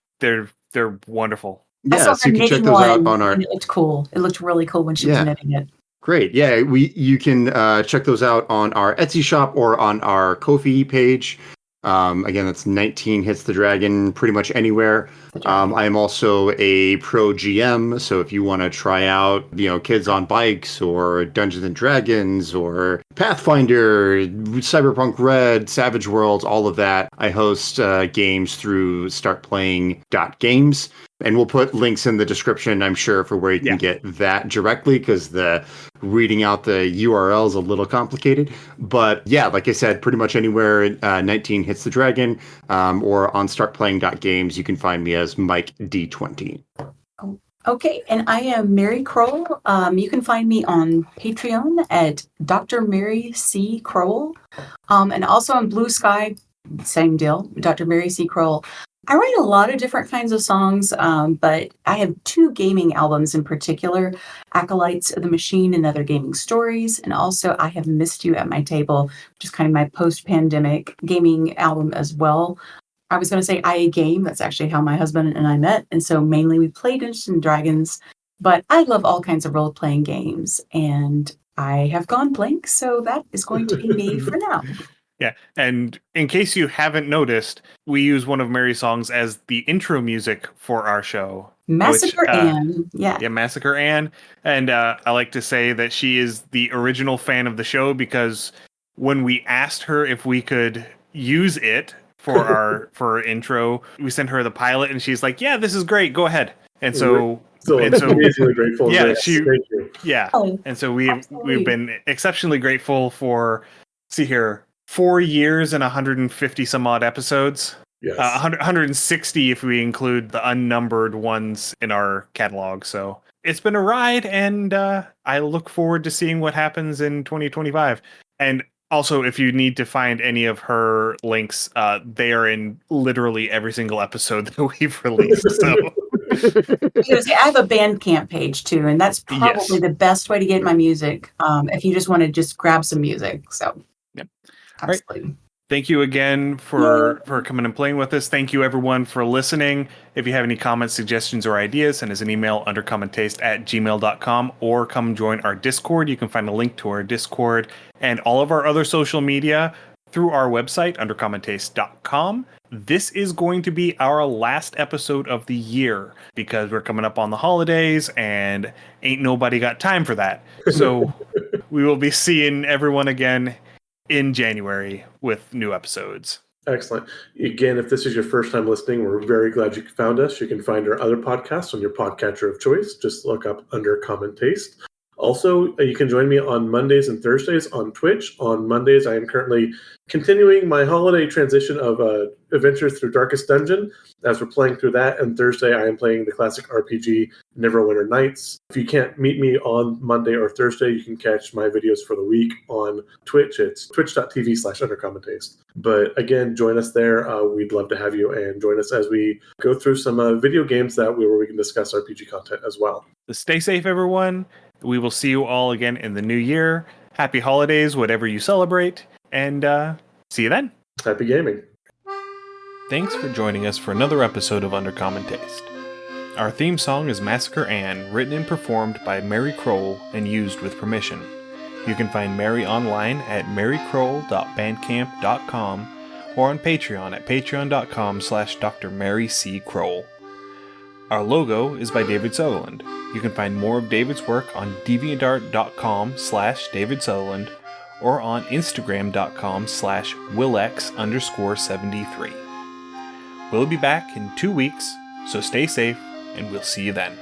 wonderful. I saw Yeah, so her you can check knitting those out one, on our. and it looked cool. It looked really cool when she was knitting it. Great. Yeah, you can check those out on our Etsy shop or on our Ko-fi page. Again, that's 19 Hits the Dragon pretty much anywhere. I am also a pro GM, so if you want to try out, Kids on Bikes or Dungeons and Dragons or Pathfinder, Cyberpunk Red, Savage Worlds, all of that, I host games through startplaying.games. And we'll put links in the description, I'm sure, for where you can get that directly, because the reading out the URL is a little complicated. But yeah, like I said, pretty much anywhere 19 Hits the Dragon or on startplaying.games, you can find me as Mike D20. Okay, and I am Mary Crowell. You can find me on Patreon at Dr. Mary C. Crowell, and also on Blue Sky, same deal, Dr. Mary C. Crowell. I write a lot of different kinds of songs, but I have 2 gaming albums in particular, Acolytes of the Machine and Other Gaming Stories, and also I Have Missed You at My Table, which is kind of my post-pandemic gaming album as well. I was going to say I Game, that's actually how my husband and I met, and so mainly we played Dungeons and Dragons, but I love all kinds of role-playing games, and I have gone blank, so that is going to be me for now. Yeah, and in case you haven't noticed, we use one of Mary's songs as the intro music for our show. Massacre Anne, Yeah, Massacre Anne. And I like to say that she is the original fan of the show, because when we asked her if we could use it for our intro, we sent her the pilot, and she's like, "Yeah, this is great. Go ahead." And so amazingly grateful. Yeah, Thank you. Yeah, and so we've been exceptionally grateful for. See here. 4 years and 150 some odd episodes. Yes. 160 if we include the unnumbered ones in our catalog. So it's been a ride, and I look forward to seeing what happens in 2025. And also, if you need to find any of her links, they are in literally every single episode that we've released. So I have a Bandcamp page too, and that's probably the best way to get my music if you just want to just grab some music. So yep. Absolutely. Right. Thank you again for coming and playing with us. Thank you, everyone, for listening. If you have any comments, suggestions, or ideas, send us an email undercommontaste@gmail.com, or come join our Discord. You can find a link to our Discord and all of our other social media through our website, undercommontaste.com. This is going to be our last episode of the year, because we're coming up on the holidays and ain't nobody got time for that. So we will be seeing everyone again in January with new episodes. Excellent. Again, if this is your first time listening, we're very glad you found us. You can find our other podcasts on your podcatcher of choice. Just look up Under Common Taste. Also, you can join me on Mondays and Thursdays on Twitch. On Mondays, I am currently continuing my holiday transition of Adventures Through Darkest Dungeon, as we're playing through that. And Thursday, I am playing the classic RPG Neverwinter Nights. If you can't meet me on Monday or Thursday, you can catch my videos for the week on Twitch. It's twitch.tv/undercommontaste. But again, join us there. We'd love to have you, and join us as we go through some video games where we can discuss RPG content as well. Stay safe, everyone. We will see you all again in the new year. Happy holidays, whatever you celebrate, and see you then. Happy gaming. Thanks for joining us for another episode of Under Common Taste. Our theme song is Massacre Anne, written and performed by Mary Crowell and used with permission. You can find Mary online at marycrowell.bandcamp.com or on Patreon at patreon.com/Dr. Mary C. Crowell. Our logo is by David Sutherland. You can find more of David's work on deviantart.com/David Sutherland or on instagram.com/Willex_73. We'll be back in 2 weeks, so stay safe, and we'll see you then.